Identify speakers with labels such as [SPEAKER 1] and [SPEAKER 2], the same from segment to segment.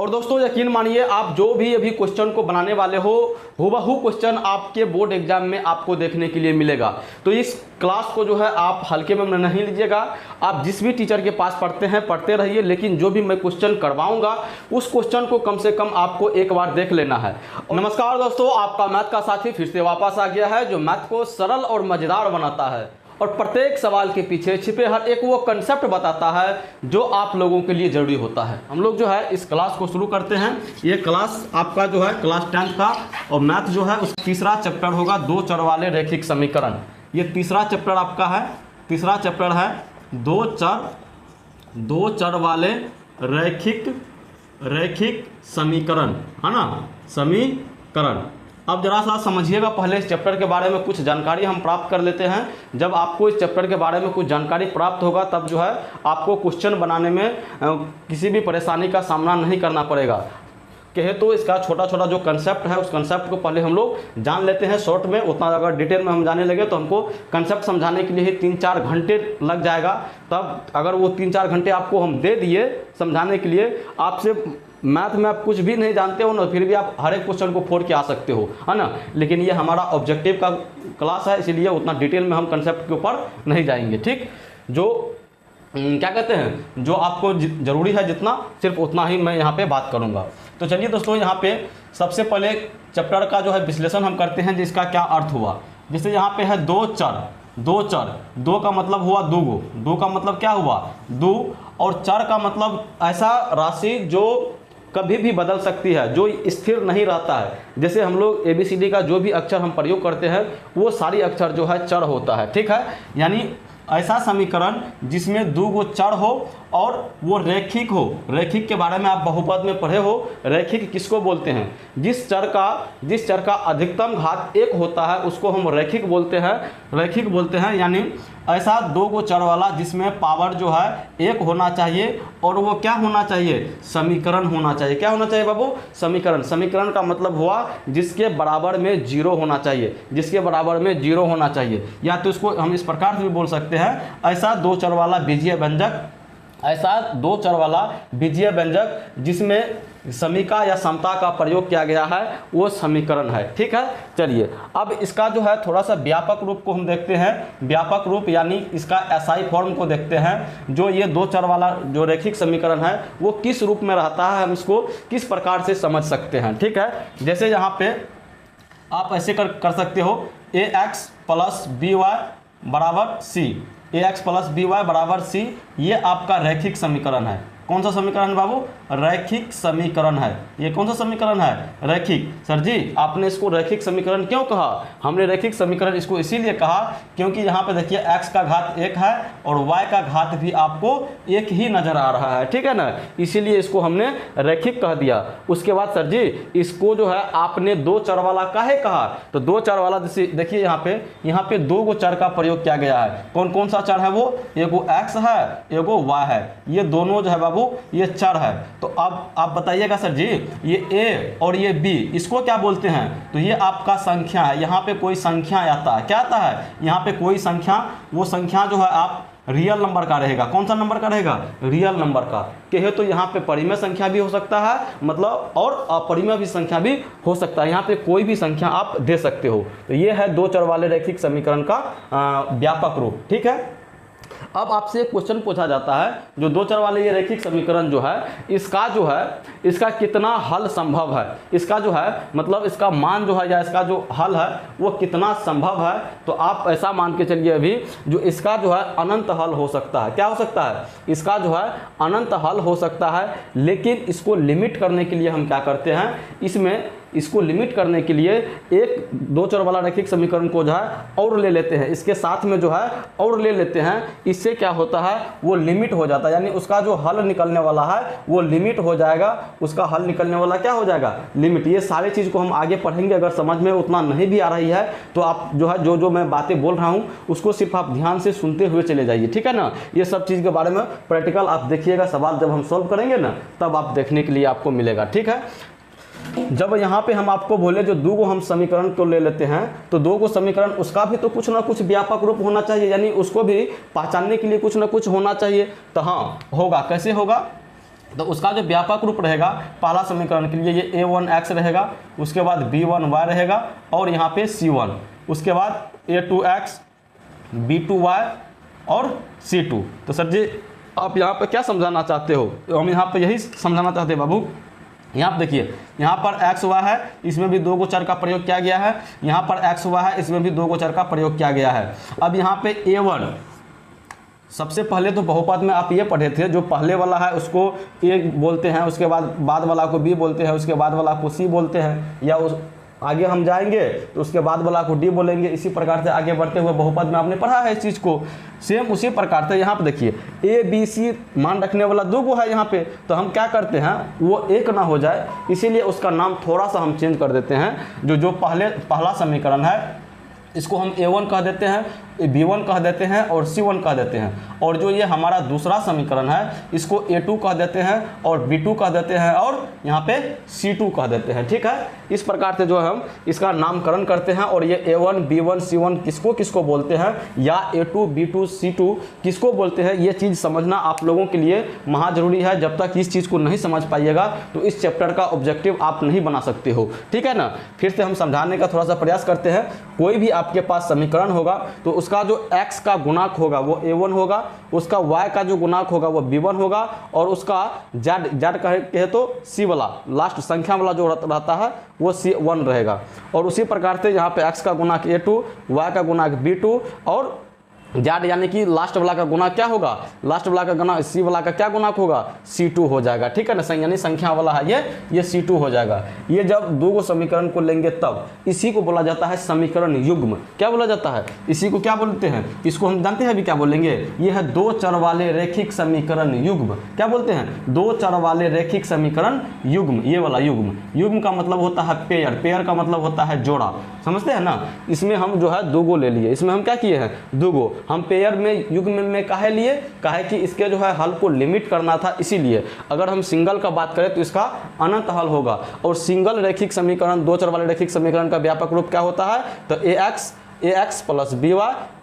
[SPEAKER 1] और दोस्तों यकीन मानिए, आप जो भी अभी क्वेश्चन को बनाने वाले हो, हूबहू क्वेश्चन आपके बोर्ड एग्जाम में आपको देखने के लिए मिलेगा। तो इस क्लास को जो है आप हल्के में नहीं लीजिएगा। आप जिस भी टीचर के पास पढ़ते हैं पढ़ते रहिए, लेकिन जो भी मैं क्वेश्चन करवाऊंगा उस क्वेश्चन को कम से कम आपको एक बार देख लेना है। नमस्कार दोस्तों, आपका मैथ का साथी फिर से वापस आ गया है, जो मैथ को सरल और मजेदार बनाता है और प्रत्येक सवाल के पीछे छिपे हर एक वो कंसेप्ट बताता है जो आप लोगों के लिए जरूरी होता है। हम लोग जो है इस क्लास को शुरू करते हैं। ये क्लास आपका जो है क्लास 10th का और मैथ जो है उस तीसरा चैप्टर होगा, दो चर वाले रैखिक समीकरण। ये तीसरा चैप्टर आपका है, तीसरा चैप्टर है दो चर वाले रैखिक समीकरण, है ना, समीकरण। अब जरा सा समझिएगा, पहले इस चैप्टर के बारे में कुछ जानकारी हम प्राप्त कर लेते हैं। जब आपको इस चैप्टर के बारे में कुछ जानकारी प्राप्त होगा तब जो है आपको क्वेश्चन बनाने में किसी भी परेशानी का सामना नहीं करना पड़ेगा। कहे तो इसका छोटा छोटा जो कंसेप्ट है उस कंसेप्ट को पहले हम लोग जान लेते हैं शॉर्ट में। उतना अगर डिटेल में हम जाने लगे तो हमको कंसेप्ट समझाने के लिए ही 3-4 घंटे लग जाएगा। तब अगर वो 3-4 घंटे आपको हम दे दिए समझाने के लिए, आपसे मैथ में आप कुछ भी नहीं जानते हो ना, फिर भी आप हर एक क्वेश्चन को फोड़ के आ सकते हो, है ना। लेकिन ये हमारा ऑब्जेक्टिव का क्लास है, इसीलिए उतना डिटेल में हम कंसेप्ट के ऊपर नहीं जाएंगे। ठीक, जो क्या कहते हैं, जो आपको ज़रूरी है जितना, सिर्फ उतना ही मैं यहाँ पे बात करूँगा। तो चलिए दोस्तों, यहाँ पे सबसे पहले चैप्टर का जो है विश्लेषण हम करते हैं, जिसका क्या अर्थ हुआ। जैसे यहाँ पे है दो चर, दो का मतलब हुआ दो का मतलब क्या हुआ, दो, और चर का मतलब ऐसा राशि जो कभी भी बदल सकती है, जो स्थिर नहीं रहता है। जैसे हम लोग ABCD का जो भी अक्षर हम प्रयोग करते हैं वो सारी अक्षर जो है चर होता है। ठीक है, यानी ऐसा समीकरण जिसमें दो गो चर हो और वो रैखिक हो। रैखिक के बारे में आप बहुपद में पढ़े हो। रैखिक किसको बोलते हैं, जिस चर का अधिकतम घात 1 होता है उसको हम रैखिक बोलते हैं। यानी ऐसा दो गो चर वाला जिसमें पावर जो है 1 होना चाहिए और वो क्या होना चाहिए, समीकरण होना चाहिए। क्या होना चाहिए बाबू, समीकरण। समीकरण का मतलब हुआ जिसके बराबर में 0 होना चाहिए, जिसके बराबर में 0 होना चाहिए। या तो इसको हम इस प्रकार से भी बोल सकते हैं, ऐसा दो चर वाला बीजीय व्यंजक जिसमें समीका या समता का प्रयोग किया गया है वो समीकरण है। ठीक है, चलिए अब इसका जो है थोड़ा सा व्यापक रूप को हम देखते हैं। व्यापक रूप यानी इसका SI फॉर्म को देखते हैं। जो ये दो चर वाला जो रैखिक समीकरण है वो किस रूप में रहता है, हम इसको किस प्रकार से समझ सकते हैं। ठीक है, जैसे यहाँ पे आप ऐसे कर सकते हो, AX + BY बराबर C, AX + BY बराबर C। ये आपका रैखिक समीकरण है। कौन सा समीकरण है बाबू, रैखिक समीकरण है। ये कौन सा समीकरण है, रैखिक। सर जी आपने इसको रैखिक समीकरण क्यों कहा, हमने रैखिक समीकरण इसको इसीलिए कहा क्योंकि यहाँ पे देखिए x का घात 1 है और y का घात भी आपको 1 ही नजर आ रहा है। ठीक है ना, इसीलिए इसको हमने रैखिक कह दिया। उसके बाद सर जी इसको जो है आपने दो चर वाला काहे कहा, तो दो चर वाला देखिए यहाँ पे दो गो चर का प्रयोग किया गया है। कौन कौन सा चर है वो, एगो x है एगो y है। ये दोनों जो है बाबू ये चर है। तो अब आप बताइएगा सर जी ये A और ये B इसको क्या बोलते हैं, तो ये आपका संख्या है। यहाँ पे कोई संख्या आता है, क्या आता है, यहाँ पे कोई संख्या, वो संख्या जो है आप रियल नंबर का रहेगा। कौन सा नंबर का रहेगा, रियल नंबर का। कहे तो यहाँ पे परिमेय संख्या भी हो सकता है, मतलब, और अपरिमेय भी संख्या भी हो सकता है। यहाँ पे कोई भी संख्या आप दे सकते हो। तो ये है दो चर वाले रैखिक समीकरण का व्यापक रूप। ठीक है, अब आपसे एक क्वेश्चन पूछा जाता है, जो दो चर वाले ये रैखिक समीकरण जो है इसका कितना हल संभव है, इसका जो है मतलब इसका मान जो है या इसका जो हल है वो कितना संभव है। तो आप ऐसा मान के चलिए अभी जो इसका जो है अनंत हल हो सकता है। क्या हो सकता है, इसका जो है अनंत हल हो सकता है। लेकिन इसको लिमिट करने के लिए हम क्या करते हैं, इसको लिमिट करने के लिए एक दो चर वाला रैखिक समीकरण को जो है और ले लेते हैं, इसके साथ में जो है और ले लेते हैं। इससे क्या होता है, वो लिमिट हो जाता है, यानी उसका जो हल निकलने वाला है वो लिमिट हो जाएगा। उसका हल निकलने वाला क्या हो जाएगा, लिमिट। ये सारी चीज़ को हम आगे पढ़ेंगे। अगर समझ में उतना नहीं भी आ रही है तो आप जो है जो मैं बातें बोल रहा हूँ उसको सिर्फ आप ध्यान से सुनते हुए चले जाइए। ठीक है ना, ये सब चीज़ के बारे में प्रैक्टिकल आप देखिएगा, सवाल जब हम सॉल्व करेंगे ना तब आप देखने के लिए आपको मिलेगा। ठीक है, जब यहाँ पे हम आपको बोले जो दो को हम समीकरण को ले लेते हैं, तो दो को समीकरण उसका भी तो कुछ ना कुछ व्यापक रूप होना चाहिए, यानी उसको भी पहचानने के लिए कुछ ना कुछ होना चाहिए। तो हाँ होगा, कैसे होगा, तो उसका जो व्यापक रूप रहेगा पहला समीकरण के लिए ये a1x रहेगा, उसके बाद b1y रहेगा और यहाँ पे c1, उसके बाद a2x b2y और c2। तो सर जी आप यहाँ पर क्या समझाना चाहते हो? तो हम यहाँ पर यही समझाना चाहते हैं बाबू। यहाँ पर देखिए, यहाँ पर एक्स वाई है, इसमें भी दो गोचर का प्रयोग किया गया है, यहाँ पर एक्स वाई है, इसमें भी दो गोचर का प्रयोग किया गया है। अब यहाँ पे a1, सबसे पहले तो बहुपद में आप ये पढ़े थे, जो पहले वाला है उसको ए बोलते हैं, उसके बाद वाला को बी बोलते हैं, उसके बाद वाला को सी बोलते हैं, या उस आगे हम जाएंगे तो उसके बाद वाला को डी बोलेंगे। इसी प्रकार से आगे बढ़ते हुए बहुपद में आपने पढ़ा है इस चीज़ को। सेम उसी प्रकार से यहाँ पे देखिए ए बी सी मान रखने वाला दो गो है यहाँ पे, तो हम क्या करते हैं वो एक ना हो जाए, इसीलिए उसका नाम थोड़ा सा हम चेंज कर देते हैं। जो पहला समीकरण है इसको हम a1 कह देते हैं, b1 कह देते हैं और c1 कह देते हैं, और जो ये हमारा दूसरा समीकरण है इसको a2 कह देते हैं और b2 कह देते हैं और यहाँ पे c2 कह देते हैं। ठीक है, इस प्रकार से जो है हम इसका नामकरण करते हैं। और ये a1 b1 c1 किसको किसको बोलते हैं, या a2 b2 c2 किसको बोलते हैं, ये चीज़ समझना आप लोगों के लिए महा जरूरी है। जब तक इस चीज़ को नहीं समझ पाइएगा तो इस चैप्टर का ऑब्जेक्टिव आप नहीं बना सकते हो। ठीक है ना, फिर से हम समझाने का थोड़ा सा प्रयास करते हैं। कोई भी आपके पास समीकरण होगा तो उसका जो x का गुणांक होगा वो a1 होगा, उसका y का जो गुणांक होगा वो b1 होगा, और उसका z कहे तो c वाला लास्ट संख्या वाला जो रहता है वो c1 रहेगा। और उसी प्रकार से यहाँ पे x का गुणांक a2, y का गुणांक b2 और z यानी कि लास्ट वाला का गुना क्या होगा, लास्ट वाला का गुना सी वाला का क्या गुणांक होगा, c2 हो जाएगा। ठीक है ना, यानी संख्या वाला है ये c2 हो जाएगा। ये जब दो गो समीकरण को लेंगे तब इसी को बोला जाता है समीकरण युग्म। क्या बोला जाता है, इसी को क्या बोलते हैं, इसको हम जानते हैं अभी क्या बोलेंगे, ये है दो चर वाले रैखिक समीकरण युग्म। क्या बोलते हैं, दो चर वाले रैखिक समीकरण युग्म। ये वाला युग्म का मतलब होता है पेयर, पेयर का मतलब होता है जोड़ा, समझते हैं ना। इसमें हम जो है दो गो ले लिए, इसमें हम क्या किए हैं, दो गो। हम पेयर में युग्म में काहे लिए, काहे कि इसके जो है हल को लिमिट करना था, इसीलिए। अगर हम सिंगल का बात करें तो इसका अनंत हल होगा। और सिंगल रैखिक समीकरण, दो चर वाले रैखिक समीकरण का व्यापक रूप क्या होता है, तो ax प्लस by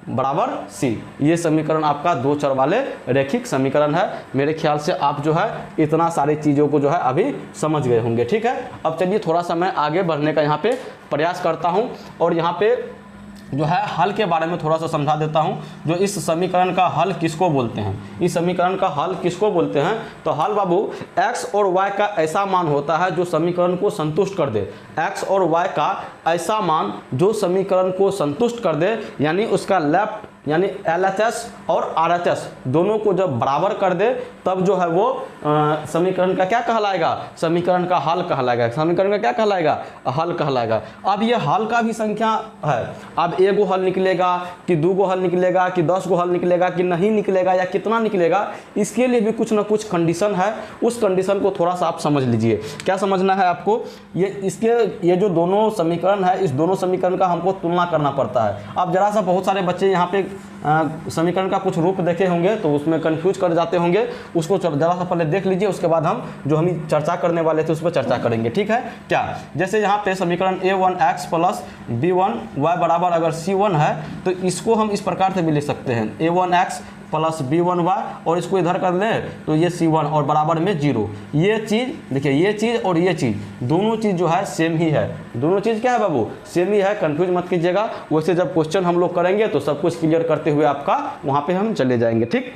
[SPEAKER 1] बराबर c। ये समीकरण आपका दो चर वाले रैखिक समीकरण है। मेरे ख्याल से आप जो है इतना सारी चीज़ों को जो है अभी समझ गए होंगे। ठीक है, अब चलिए थोड़ा सा मैं आगे बढ़ने का यहाँ पे प्रयास करता हूँ और यहाँ पे जो है हल के बारे में थोड़ा सा समझा देता हूं। जो इस समीकरण का हल किसको बोलते हैं, इस समीकरण का हल किसको बोलते हैं, तो हल बाबू x और y का ऐसा मान होता है जो समीकरण को संतुष्ट कर दे। x और y का ऐसा मान जो समीकरण को संतुष्ट कर दे, यानी उसका लेफ्ट यानी LHS और RHS दोनों को जब बराबर कर दे तब जो है वो समीकरण का क्या कहलाएगा, समीकरण का हल कहलाएगा। समीकरण का क्या कहलाएगा, हल कहलाएगा। अब ये हल का भी संख्या है, अब एक गो हल निकलेगा कि दो गो हल निकलेगा कि 10 गो हल निकलेगा कि नहीं निकलेगा या कितना निकलेगा, इसके लिए भी कुछ ना कुछ कंडीशन है। उस कंडीशन को थोड़ा सा आप समझ लीजिए। क्या समझना है आपको, ये जो दोनों समीकरण है, इस दोनों समीकरण का हमको तुलना करना पड़ता है। अब जरा सा बहुत सारे बच्चे यहाँ पे समीकरण का कुछ रूप देखे होंगे तो उसमें कंफ्यूज कर जाते होंगे, उसको जरा सा पहले देख लीजिए, उसके बाद हम चर्चा करने वाले थे उस पर चर्चा करेंगे। ठीक है, क्या जैसे यहाँ पे समीकरण a1x प्लस b1y बराबर अगर c1 है तो इसको हम इस प्रकार से भी लिख सकते हैं a1x प्लस b1y, और इसको इधर कर ले तो ये c1 और बराबर में 0। ये चीज़ देखिए, ये चीज़ और ये चीज़ दोनों चीज़ जो है सेम ही है। दोनों चीज़ क्या है बाबू, सेम ही है, कंफ्यूज मत कीजिएगा। वैसे जब क्वेश्चन हम लोग करेंगे तो सब कुछ क्लियर करते हुए आपका वहाँ पे हम चले जाएंगे। ठीक,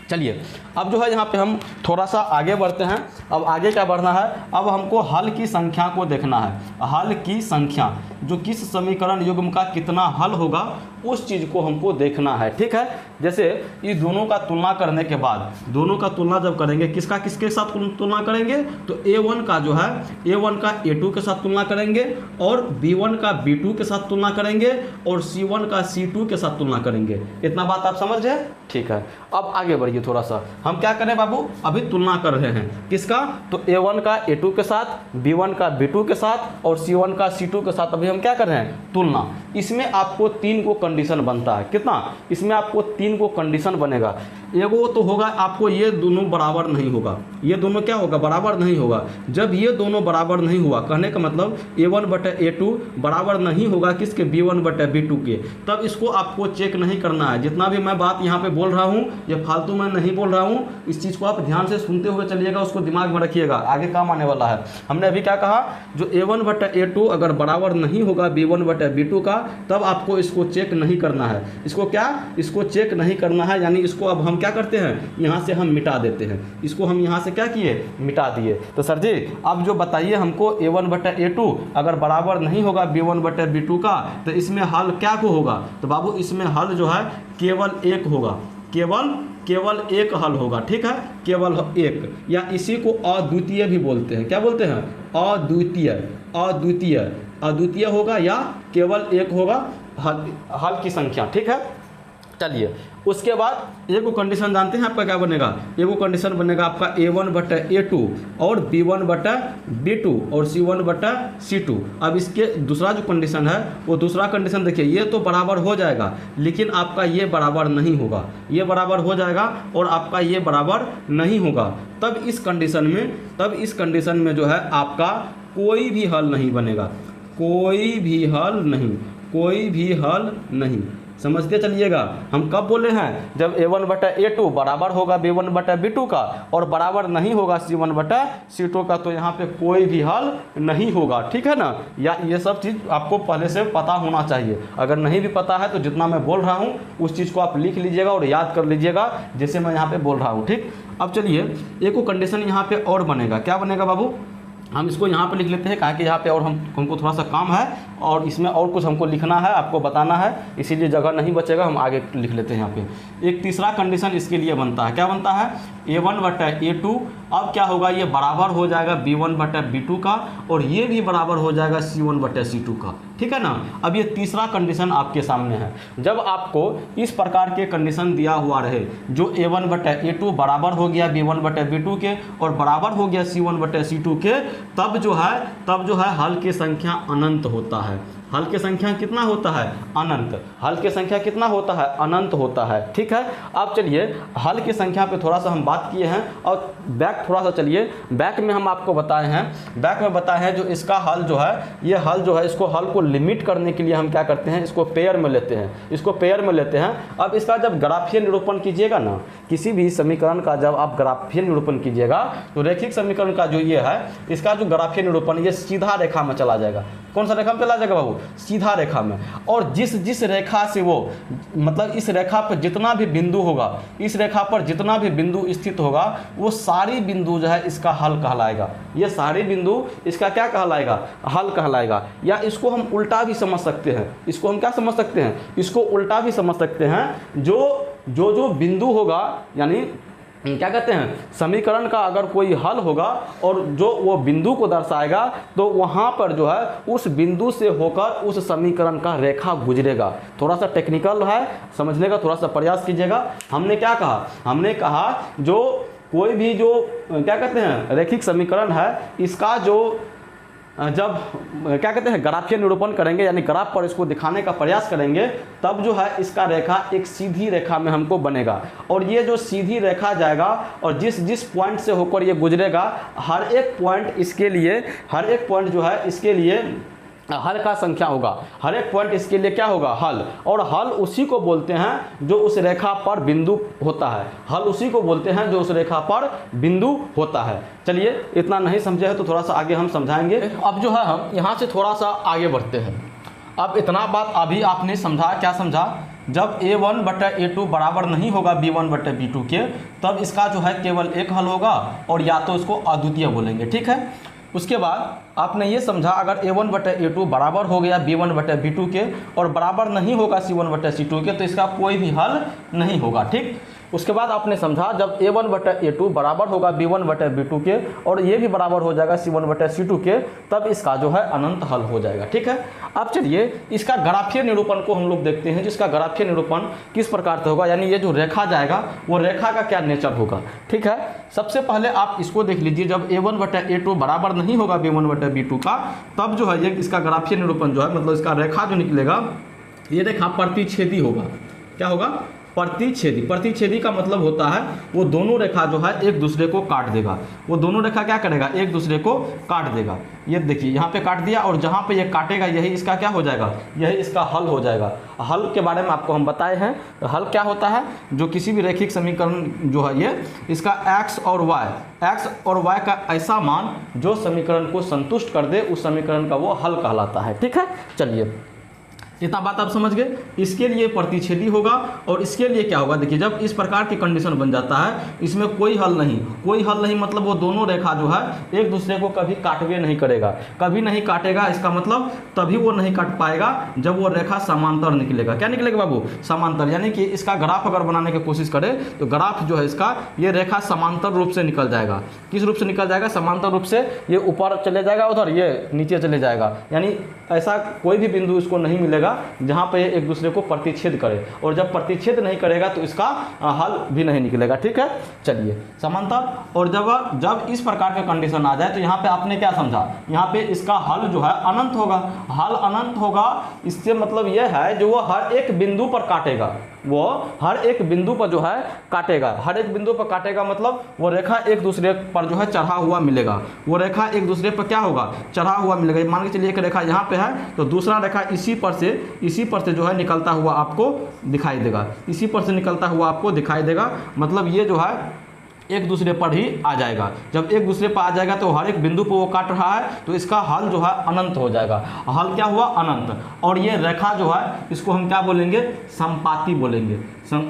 [SPEAKER 1] चलिए अब जो है यहाँ पे हम थोड़ा सा आगे बढ़ते हैं। अब आगे क्या बढ़ना है, अब हमको हल की संख्या को देखना है। हल की संख्या जो किस समीकरण युग्म का कितना हल होगा उस चीज़ को हमको देखना है। ठीक है, जैसे ये दोनों का तुलना करने के बाद, दोनों का तुलना जब करेंगे, किसका किसके साथ तुलना करेंगे, तो a1 का जो है a1 का a2 के साथ तुलना करेंगे, और b1 का b2 के साथ तुलना करेंगे, और c1 का c2 के साथ तुलना करेंगे। इतना बात आप समझ रहे हैं। ठीक है, अब आगे बढ़िए थोड़ा सा। हम क्या करें बाबू, अभी तुलना कर रहे हैं किसका, तो a1 का a2 के साथ, b1 का b2 के साथ और c1 का c2 के साथ अभी हम हम क्या कर रहे हैं, तुलना। इसमें आपको 3 को कंडीशन बनता है, कितना, इसमें आपको 3 को कंडीशन बनेगा। एगो तो होगा आपको ये दोनों बराबर नहीं होगा, ये दोनों क्या होगा, बराबर नहीं होगा। जब ये दोनों बराबर नहीं हुआ, कहने का मतलब A1/A2 बराबर नहीं होगा किसके, B1/B2 के, तब इसको आपको चेक नहीं करना है। जितना भी मैं बात यहाँ पे बोल रहा हूँ ये फालतू मैं नहीं बोल रहा हूँ, इस चीज़ को आप ध्यान से सुनते हुए चलिएगा, उसको दिमाग में रखिएगा, आगे काम आने वाला है। हमने अभी क्या कहा, जो A1/A2 अगर बराबर नहीं होगा B1/B2 का, तब आपको इसको चेक नहीं करना है। इसको क्या, इसको चेक नहीं करना है, यानी इसको अब हम क्या करते हैं, यहाँ से हम मिटा देते हैं। इसको हम यहाँ से क्या किए, मिटा दिए। तो सर जी अब जो बताइए हमको A1/A2 अगर बराबर नहीं होगा B1/B2 का, तो इसमें हल क्या को होगा, तो बाबू इसमें हल जो है केवल एक होगा, केवल एक हल होगा, ठीक है, केवल एक, या इसी को अद्वितीय भी बोलते हैं। क्या बोलते हैं, अद्वितीय होगा, या केवल एक होगा हल की संख्या, ठीक है। चलिए उसके बाद एक कंडीशन जानते हैं आपका क्या बनेगा, एक कंडीशन बनेगा आपका A1/A2 और B1/B2 और C1/C2। अब इसके दूसरा जो कंडीशन है वो दूसरा कंडीशन देखिए, ये तो बराबर हो जाएगा लेकिन आपका ये बराबर नहीं होगा, ये बराबर हो जाएगा और आपका ये बराबर नहीं होगा। तब इस कंडीशन में जो है आपका कोई भी हल नहीं बनेगा, कोई भी हल नहीं। समझते चलिएगा, हम कब बोले हैं, जब A1/A2 बराबर होगा B1/B2 का और बराबर नहीं होगा C1/C2 का, तो यहाँ पे कोई भी हल नहीं होगा, ठीक है ना। या ये सब चीज़ आपको पहले से पता होना चाहिए। अगर नहीं भी पता है तो जितना मैं बोल रहा हूँ उस चीज़ को आप लिख लीजिएगा और याद कर लीजिएगा जैसे मैं यहाँ पे बोल रहा हूँ, ठीक। अब चलिए एक कंडीशन यहाँ पे और बनेगा, क्या बनेगा बाबू, हम इसको यहाँ पे लिख लेते हैं, कहा कि यहाँ पे और हमको थोड़ा सा काम है और इसमें और कुछ हमको लिखना है, आपको बताना है, इसीलिए जगह नहीं बचेगा, हम आगे लिख लेते हैं यहाँ पे। एक तीसरा कंडीशन इसके लिए बनता है, क्या बनता है, A1/A2 अब क्या होगा, ये बराबर हो जाएगा B1/B2 का और ये भी बराबर हो जाएगा C1/C2 का, ठीक है ना। अब ये तीसरा कंडीशन आपके सामने है। जब आपको इस प्रकार के कंडीशन दिया हुआ रहे, जो A1/A2 बराबर हो गया B1/B2 के और बराबर हो गया C1/C2 के, तब जो है हल की संख्या अनंत होता है। हल की संख्या कितना होता है, अनंत। हल की संख्या कितना होता है, अनंत होता है, ठीक है। अब चलिए हल की संख्या पे थोड़ा सा हम बात किए हैं और बैक थोड़ा सा चलिए, बैक में हम आपको बताए हैं जो इसका हल जो है, ये हल जो है, इसको हल को लिमिट करने के लिए हम क्या करते हैं, इसको पेयर में लेते हैं, अब इसका जब ग्राफीय निरूपण कीजिएगा ना, किसी भी समीकरण का जब आप ग्राफीय निरूपण कीजिएगा तो रैखिक समीकरण का जो ये है, इसका जो ग्राफीय निरूपण ये सीधा रेखा में चला जाएगा। कौन सा रेखा में चला जाएगा बाबू, सीधा रेखा में। और जिस रेखा से वो, मतलब इस रेखा पर जितना भी बिंदु होगा, इस रेखा पर जितना भी बिंदु स्थित होगा, वो सारी बिंदु जो है इसका हल कहलाएगा। ये सारी बिंदु इसका क्या कहलाएगा, हल कहलाएगा। या इसको हम उल्टा भी समझ सकते हैं, इसको हम क्या समझ सकते हैं, इसको उल्टा भी समझ सकते हैं। जो बिंदु होगा, यानी क्या कहते हैं, समीकरण का अगर कोई हल होगा और जो वो बिंदु को दर्शाएगा, तो वहाँ पर जो है उस बिंदु से होकर उस समीकरण का रेखा गुजरेगा। थोड़ा सा टेक्निकल है, समझने का थोड़ा सा प्रयास कीजिएगा। हमने क्या कहा, हमने कहा जो कोई भी जो क्या कहते हैं रैखिक समीकरण है, इसका जो जब क्या कहते हैं ग्राफीय निरूपण करेंगे, यानी ग्राफ पर इसको दिखाने का प्रयास करेंगे, तब जो है इसका रेखा एक सीधी रेखा में हमको बनेगा। और ये जो सीधी रेखा जाएगा और जिस पॉइंट से होकर ये गुजरेगा, हर एक पॉइंट जो है इसके लिए हल का संख्या होगा। हर एक पॉइंट इसके लिए क्या होगा, हल। और हल उसी को बोलते हैं जो उस रेखा पर बिंदु होता है। हल उसी को बोलते हैं जो उस रेखा पर बिंदु होता है। चलिए इतना नहीं समझे हैं तो थोड़ा सा आगे हम समझाएंगे। अब जो है हम यहाँ से थोड़ा सा आगे बढ़ते हैं। अब इतना बात अभी आपने समझा, क्या समझा, जब A1/A2 बराबर नहीं होगा B1/B2 के, तब इसका जो है केवल एक हल होगा और या तो इसको अद्वितीय बोलेंगे, ठीक है। उसके बाद आपने ये समझा, अगर A1/A2 बराबर हो गया B1/B2 के और बराबर नहीं होगा C1/C2 के, तो इसका कोई भी हल नहीं होगा, ठीक। उसके बाद आपने समझा जब a1/a2 बराबर होगा b1/b2 के और ये भी बराबर हो जाएगा c1/c2 के, तब इसका जो है अनंत हल हो जाएगा। ठीक है, अब चलिए इसका ग्राफीय निरूपण को हम लोग देखते हैं, जिसका ग्राफीय निरूपण किस प्रकार से होगा, यानी ये जो रेखा जाएगा वो रेखा का क्या नेचर होगा। ठीक है, सबसे पहले आप इसको देख लीजिए, जब a1/a2 बराबर नहीं होगा b1/b2 का, तब जो है ये इसका ग्राफीय निरूपण जो है, मतलब इसका रेखा जो निकलेगा, ये रेखा प्रतिच्छेदी होगा। क्या होगा? प्रतिच्छेदी। प्रतिच्छेदी का मतलब होता है वो दोनों रेखा जो है एक दूसरे को काट देगा। वो दोनों रेखा क्या करेगा? एक दूसरे को काट देगा। ये देखिए यहाँ पे काट दिया और जहाँ पे ये काटेगा यही इसका क्या हो जाएगा? यही इसका हल हो जाएगा। हल के बारे में आपको हम बताए हैं। तो हल क्या होता है? जो किसी भी रैखिक समीकरण जो है ये इसका x और y का ऐसा मान जो समीकरण को संतुष्ट कर दे, उस समीकरण का वो हल कहलाता है। ठीक है, चलिए इतना बात आप समझ गए। इसके लिए प्रतिच्छेदी होगा और इसके लिए क्या होगा? देखिए जब इस प्रकार की कंडीशन बन जाता है, इसमें कोई हल नहीं, मतलब वो दोनों रेखा जो है एक दूसरे को कभी काटवे नहीं करेगा, कभी नहीं काटेगा। इसका मतलब तभी वो नहीं काट पाएगा जब वो रेखा समांतर निकलेगा। क्या निकलेगा बाबू? समांतर। यानी कि इसका ग्राफ अगर बनाने की कोशिश करे तो ग्राफ जो है इसका, ये रेखा समांतर रूप से निकल जाएगा। किस रूप से निकल जाएगा? समांतर रूप से। ये ऊपर चले जाएगा, उधर ये नीचे चले जाएगा। यानी ऐसा कोई भी बिंदु इसको नहीं मिलेगा जहां पे ये एक दूसरे को प्रतिच्छेद करे, और जब प्रतिच्छेद नहीं करेगा तो इसका हल भी नहीं निकलेगा। ठीक है, चलिए समांतर। और जब इस प्रकार का कंडीशन आ जाए तो यहाँ पे आपने क्या समझा? यहाँ पे इसका हल जो है अनंत होगा। हल अनंत होगा, इससे मतलब यह है जो वो हर एक बिंदु पर काटेगा, वो हर एक बिंदु पर जो है काटेगा। हर एक बिंदु पर काटेगा मतलब वो रेखा एक दूसरे पर जो है चढ़ा हुआ मिलेगा। वो रेखा एक दूसरे पर क्या होगा? चढ़ा हुआ मिलेगा। मान के चलिए एक रेखा यहाँ पे है तो दूसरा रेखा इसी पर से जो है निकलता हुआ आपको दिखाई देगा। इसी पर से निकलता हुआ आपको दिखाई देगा, मतलब ये जो है एक दूसरे पर ही आ जाएगा। जब एक दूसरे पर आ जाएगा तो हर एक बिंदु पर वो काट रहा है, तो इसका हल जो है अनंत हो जाएगा। हल क्या हुआ? अनंत। और ये रेखा जो है इसको हम क्या बोलेंगे? संपाती बोलेंगे।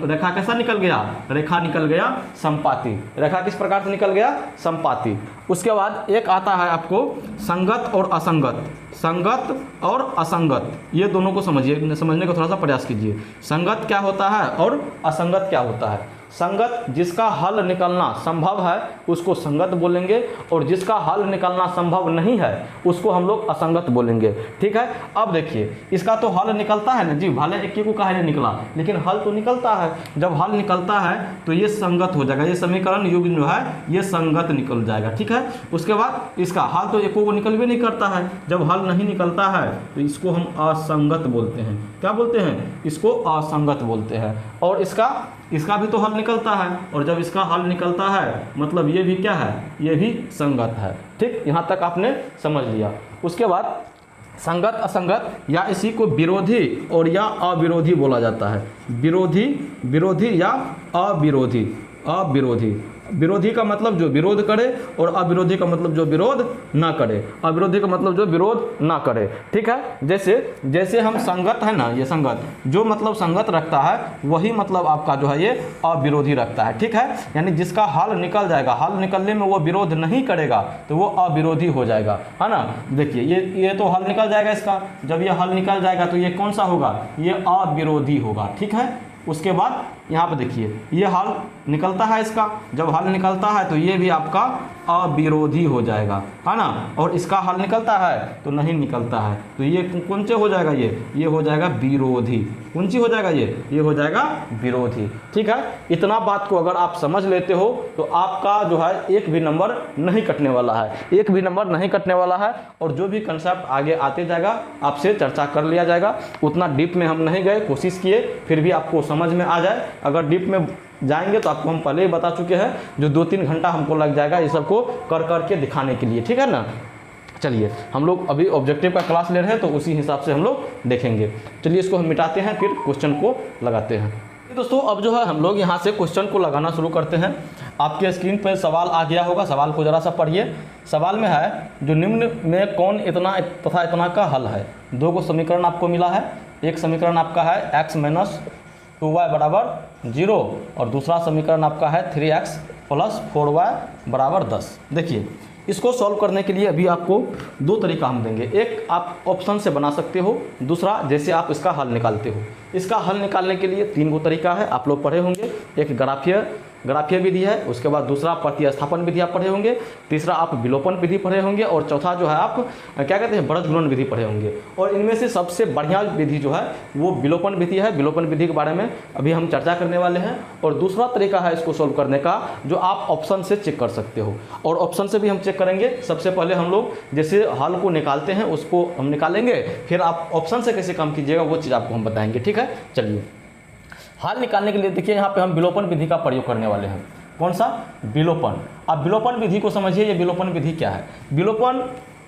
[SPEAKER 1] रेखा कैसा निकल गया? रेखा निकल गया संपाती। रेखा किस प्रकार से निकल गया? संपाती। उसके बाद एक आता है आपको संगत और असंगत। संगत और असंगत, ये दोनों को समझिए, समझने का थोड़ा सा प्रयास कीजिए। संगत क्या होता है और असंगत क्या होता है? संगत, जिसका हल निकलना संभव है उसको संगत बोलेंगे, और जिसका हल निकलना संभव नहीं है उसको हम लोग असंगत बोलेंगे। ठीक है, अब देखिए इसका तो हल निकलता है ना जी, भले एक को काहे नहीं निकला, लेकिन हल तो निकलता है। जब हल निकलता है तो ये संगत हो जाएगा, ये समीकरण युग्म जो है ये संगत निकल जाएगा। ठीक है, उसके बाद इसका हल तो एको को निकल भी नहीं करता है। जब हल नहीं निकलता है तो इसको हम असंगत बोलते हैं। क्या बोलते हैं? इसको असंगत बोलते हैं। और इसका भी तो हल निकलता है, और जब इसका हल निकलता है मतलब ये भी क्या है? ये भी संगत है। ठीक, यहाँ तक आपने समझ लिया। उसके बाद संगत, असंगत या इसी को विरोधी और या अविरोधी बोला जाता है। विरोधी या अविरोधी। विरोधी का मतलब जो विरोध करे, और अविरोधी का मतलब जो विरोध ना करे। अविरोधी का मतलब जो विरोध ना करे। ठीक है, जैसे हम संगत है ना, ये संगत जो मतलब संगत रखता है वही मतलब आपका जो है ये अविरोधी रखता है। ठीक है, यानी जिसका हल निकल जाएगा, हल निकलने में वो विरोध नहीं करेगा तो वो अविरोधी हो जाएगा, है ना। देखिए ये तो हल निकल जाएगा इसका। जब ये हल निकल जाएगा तो ये कौन सा होगा? ये अविरोधी होगा। ठीक है, उसके बाद यहाँ पर देखिए ये हल निकलता है इसका। जब हल निकलता है तो ये भी आपका अविरोधी हो जाएगा, है ना। और इसका हल निकलता है तो नहीं निकलता है, तो ये कौन से हो जाएगा? ये हो जाएगा विरोधी। कौन सी हो जाएगा? ये हो जाएगा विरोधी। ठीक है, इतना बात को अगर आप समझ लेते हो तो आपका जो है एक भी नंबर नहीं कटने वाला है, एक भी नंबर नहीं कटने वाला है। और जो भी कंसेप्ट आगे आते जाएगा आपसे चर्चा कर लिया जाएगा। उतना डीप में हम नहीं गए, कोशिश किए, फिर भी आपको समझ में आ जाए। अगर डीप में जाएंगे तो आपको हम पहले ही बता चुके हैं, जो 2-3 घंटा हमको लग जाएगा ये सबको कर करके दिखाने के लिए। ठीक है ना। चलिए हम लोग अभी ऑब्जेक्टिव का क्लास ले रहे हैं तो उसी हिसाब से हम लोग देखेंगे। चलिए इसको हम मिटाते हैं, फिर क्वेश्चन को लगाते हैं। दोस्तों अब जो है हम लोग यहाँ से क्वेश्चन को लगाना शुरू करते हैं। आपके स्क्रीन पर सवाल आ गया होगा, सवाल को ज़रा सा पढ़िए। सवाल में है जो निम्न में कौन इतना तथा इतना का हल है। 2 को समीकरण आपको मिला है। एक समीकरण आपका है x - 2y = 0, और दूसरा समीकरण आपका है 3x + 4y = 10। देखिए इसको सॉल्व करने के लिए अभी आपको दो तरीका हम देंगे। एक आप ऑप्शन से बना सकते हो, दूसरा जैसे आप इसका हल निकालते हो। इसका हल निकालने के लिए तीन गो तरीका है, आप लोग पढ़े होंगे। एक ग्राफीय विधि है, उसके बाद दूसरा प्रतिस्थापन विधि आप पढ़े होंगे, तीसरा आप विलोपन विधि पढ़े होंगे, और चौथा जो है आप क्या कहते हैं बढ़त गुणन विधि पढ़े होंगे। और इनमें से सबसे बढ़िया विधि जो है वो विलोपन विधि है। विलोपन विधि के बारे में अभी हम चर्चा करने वाले हैं। और दूसरा तरीका है इसको सॉल्व करने का जो आप ऑप्शन से चेक कर सकते हो, और ऑप्शन से भी हम चेक करेंगे। सबसे पहले हम लोग जैसे हल को निकालते हैं उसको हम निकालेंगे, फिर आप ऑप्शन से कैसे काम कीजिएगा वो चीज़ आपको हम बताएंगे। ठीक है, चलिए हल निकालने के लिए देखिए यहाँ पे हम विलोपन विधि का प्रयोग करने वाले हैं। कौन सा? विलोपन। अब विलोपन विधि को समझिए, ये विलोपन विधि क्या है। विलोपन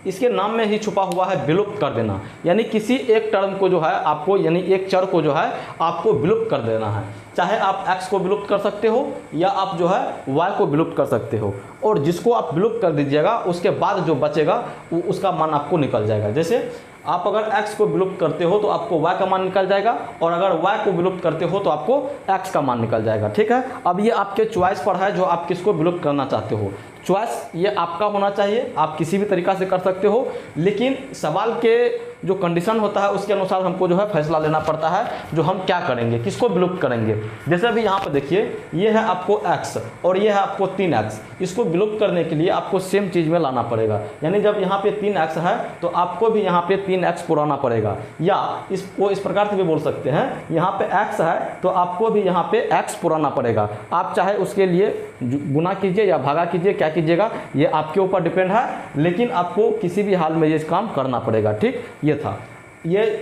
[SPEAKER 1] इसके नाम में ही छुपा हुआ है विलुप्त कर देना, यानी किसी एक टर्म को जो है आपको, यानी एक चर को जो है आपको विलुप्त कर देना है। चाहे आप x को विलुप्त कर सकते हो या आप जो है y को विलुप्त कर सकते हो, और जिसको आप विलुप्त कर दीजिएगा उसके बाद जो बचेगा वो उसका मान आपको निकल जाएगा। जैसे आप अगर x को विलुप्त करते हो तो आपको y का मान निकल जाएगा, और अगर y को विलुप्त करते हो तो आपको x का मान निकल जाएगा। ठीक है, अब ये आपके चॉइस पर है जो आप किसको विलुप्त करना चाहते हो। चॉइस ये आपका होना चाहिए, आप किसी भी तरीक़ा से कर सकते हो, लेकिन सवाल के जो कंडीशन होता है उसके अनुसार हमको जो है फैसला लेना पड़ता है जो हम क्या करेंगे, किसको विलुप्त करेंगे। जैसे अभी यहाँ पर देखिए ये है आपको x और ये है आपको 3x, इसको विलुप्त करने के लिए आपको सेम चीज़ में लाना पड़ेगा। यानी जब यहाँ पे 3x है तो आपको भी यहाँ पे 3x पुराना पड़ेगा, या इसको इस प्रकार से भी बोल सकते हैं, यहाँ पे x है तो आपको भी यहाँ पे x पुराना पड़ेगा। आप चाहे उसके लिए गुना कीजिए या भागा कीजिए, क्या कीजिएगा ये आपके ऊपर डिपेंड है, लेकिन आपको किसी भी हाल में ये काम करना पड़ेगा। ठीक, ये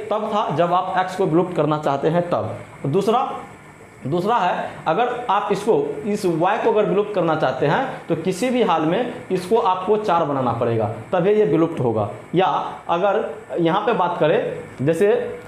[SPEAKER 1] तब था जब आप x को विलुप्त करना चाहते हैं तब। दूसरा है अगर आप इस y को अगर विलुप्त करना चाहते हैं तो किसी भी हाल में इसको आपको 4 बनाना पड़ेगा, तभी ये विलुप्त होगा। या अगर यहाँ पे बात करें, जैसे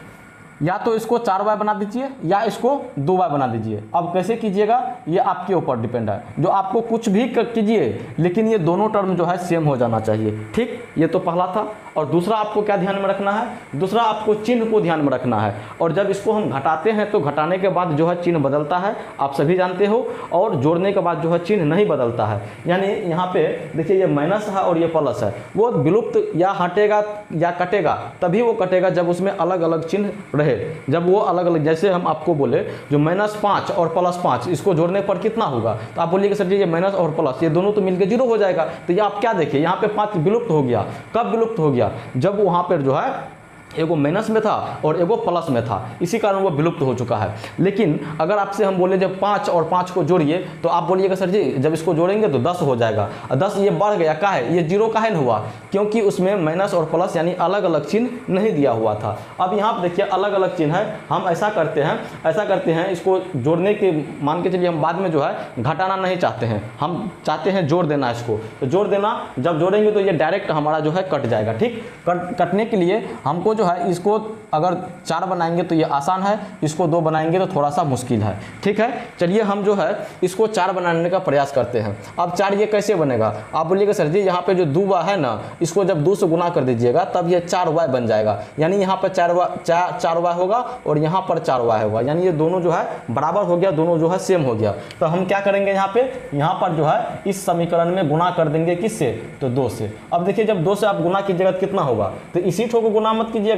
[SPEAKER 1] या तो इसको 4y बना दीजिए या इसको 2y बना दीजिए। अब कैसे कीजिएगा ये आपके ऊपर डिपेंड है, जो आपको कुछ भी कीजिए लेकिन ये दोनों टर्म जो है सेम हो जाना चाहिए। ठीक, ये तो पहला था। और दूसरा आपको क्या ध्यान में रखना है, दूसरा आपको चिन्ह को ध्यान में रखना है। और जब इसको हम घटाते हैं तो घटाने के बाद जो है चिन्ह बदलता है, आप सभी जानते हो, और जोड़ने के बाद जो है चिन्ह नहीं बदलता है। यानी यहाँ पे देखिए ये माइनस है और ये प्लस है, वो विलुप्त या हटेगा या कटेगा तभी वो कटेगा जब उसमें अलग अलग चिन्ह रहे। जब वो अलग अलग, जैसे हम आपको बोले जो -5 और +5 इसको जोड़ने पर कितना होगा, तो आप बोलिएगा सर जी ये माइनस और प्लस ये दोनों तो मिलकर 0 हो जाएगा। तो ये आप क्या देखिए यहाँ पे 5 विलुप्त हो गया। कब विलुप्त हो गया? जब वहाँ पर जो है एगो माइनस में था और एगो प्लस में था, इसी कारण वो विलुप्त हो चुका है। लेकिन अगर आपसे हम बोले जब 5 और 5 को जोड़िए तो आप बोलिएगा सर जी जब इसको जोड़ेंगे तो 10 हो जाएगा। 10 ये बढ़ गया, का है ये 0 काहे न हुआ, क्योंकि उसमें माइनस और प्लस यानी अलग अलग चिन्ह नहीं दिया हुआ था। अब यहाँ पर देखिए अलग अलग चिन्ह है। हम ऐसा करते हैं इसको जोड़ने के, मान के चलिए हम बाद में जो है घटाना नहीं चाहते हैं, हम चाहते हैं जोड़ देना इसको। तो जोड़ देना जब जोड़ेंगे तो ये डायरेक्ट हमारा जो है कट जाएगा। ठीक, कटने के लिए हमको जो है इसको अगर 4 बनाएंगे तो ये आसान है, इसको 2 बनाएंगे तो थोड़ा सा मुश्किल है। ठीक है, चलिए हम जो है इसको 4 बनाने का प्रयास करते हैं। अब 4 ये कैसे बनेगा, आप बोलिएगा सर जी यहाँ पे जो 2y है ना, इसको जब 2 से गुना कर दीजिएगा तब ये 4y बन जाएगा। यानी यहाँ पर 4y होगा और यहाँ पर 4y होगा, यानी ये दोनों जो है बराबर हो गया, दोनों जो है सेम हो गया। तो हम क्या करेंगे यहाँ पर जो है इस समीकरण में गुना कर देंगे, किससे, तो 2 से। अब देखिए जब 2 से आप गुना कीजिएगा तो कितना होगा, तो इसी ठो को गुना मत कीजिएगा,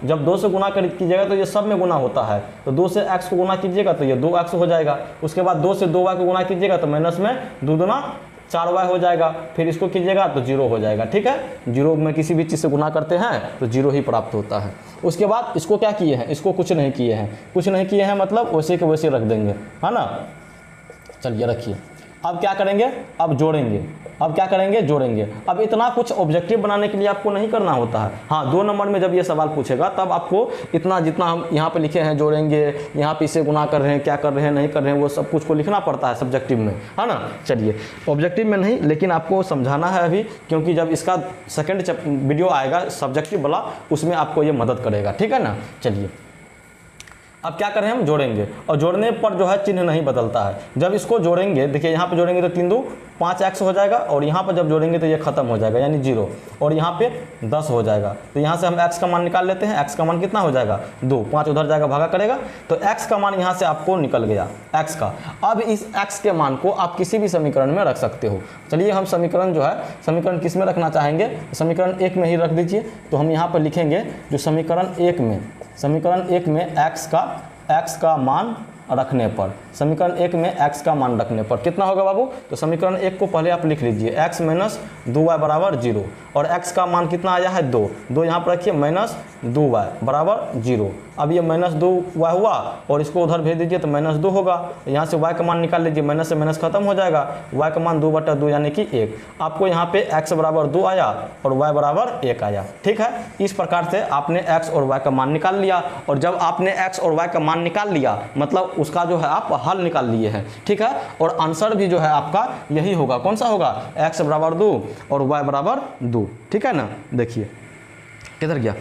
[SPEAKER 1] जब 2 से गुना कीजिएगा तो ये सब में गुना होता है। तो 2 से x को गुना कीजिएगा तो ये 2x हो जाएगा। उसके बाद 2 से 2y को गुना कीजिएगा तो माइनस में 2 दूना 4y हो जाएगा। फिर इसको कीजिएगा तो 0 हो जाएगा। ठीक है, 0 में किसी भी चीज़ से गुना करते हैं तो 0 ही प्राप्त होता है। उसके बाद इसको क्या किए हैं, इसको कुछ नहीं किए हैं, मतलब वैसे के वैसे रख देंगे, है ना। चलिए रखिए, अब क्या करेंगे, अब जोड़ेंगे। जोड़ेंगे। अब इतना कुछ ऑब्जेक्टिव बनाने के लिए आपको नहीं करना होता है। हाँ, 2 नंबर में जब ये सवाल पूछेगा तब आपको इतना, जितना हम यहाँ पे लिखे हैं जोड़ेंगे, यहाँ पे इसे गुना कर रहे हैं, क्या कर रहे हैं, नहीं कर रहे हैं, वो सब कुछ को लिखना पड़ता है सब्जेक्टिव में, है ना। चलिए, ऑब्जेक्टिव में नहीं, लेकिन आपको समझाना है अभी, क्योंकि जब इसका सेकेंड वीडियो आएगा सब्जेक्टिव वाला, उसमें आपको ये मदद करेगा। ठीक है ना। चलिए अब क्या करें, हम जोड़ेंगे, और जोड़ने पर जो है चिन्ह नहीं बदलता है। जब इसको जोड़ेंगे, देखिए यहाँ पे जोड़ेंगे तो 3 2 5x हो जाएगा और यहाँ पर जब जोड़ेंगे तो ये खत्म हो जाएगा यानी 0, और यहाँ पे 10 हो जाएगा। तो यहाँ से हम x का मान निकाल लेते हैं। x का मान कितना हो जाएगा 2, 5 उधर जाएगा भागा करेगा, तो x का मान यहाँ से आपको निकल गया x का। अब इस x के मान को आप किसी भी समीकरण में रख सकते हो। चलिए हम समीकरण जो है समीकरण किस में रखना चाहेंगे, समीकरण 1 में ही रख दीजिए। तो हम यहाँ पर लिखेंगे जो समीकरण 1 में x का मान रखने पर, समीकरण 1 में x का मान रखने पर कितना होगा बाबू, तो समीकरण 1 को पहले आप लिख लीजिए, x माइनस 2y बराबर 0, और x का मान कितना आया है 2 यहाँ पर रखिए माइनस 2y बराबर 0। अब ये माइनस 2y हुआ और इसको उधर भेज दीजिए तो माइनस 2 होगा। यहाँ से y का मान निकाल लीजिए, माइनस से माइनस खत्म हो जाएगा, y का मान 2/2 यानी कि 1। आपको यहाँ पे x बराबर 2 आया और y बराबर 1 आया। ठीक है, इस प्रकार से आपने x और y का मान निकाल लिया। और जब आपने x और y का मान निकाल लिया मतलब उसका जो है आप हल निकाल लिए हैं। ठीक है, और आंसर भी जो है आपका यही होगा, कौन सा होगा, x बराबर 2 और y बराबर 2। ठीक है ना, देखिए किधर गया,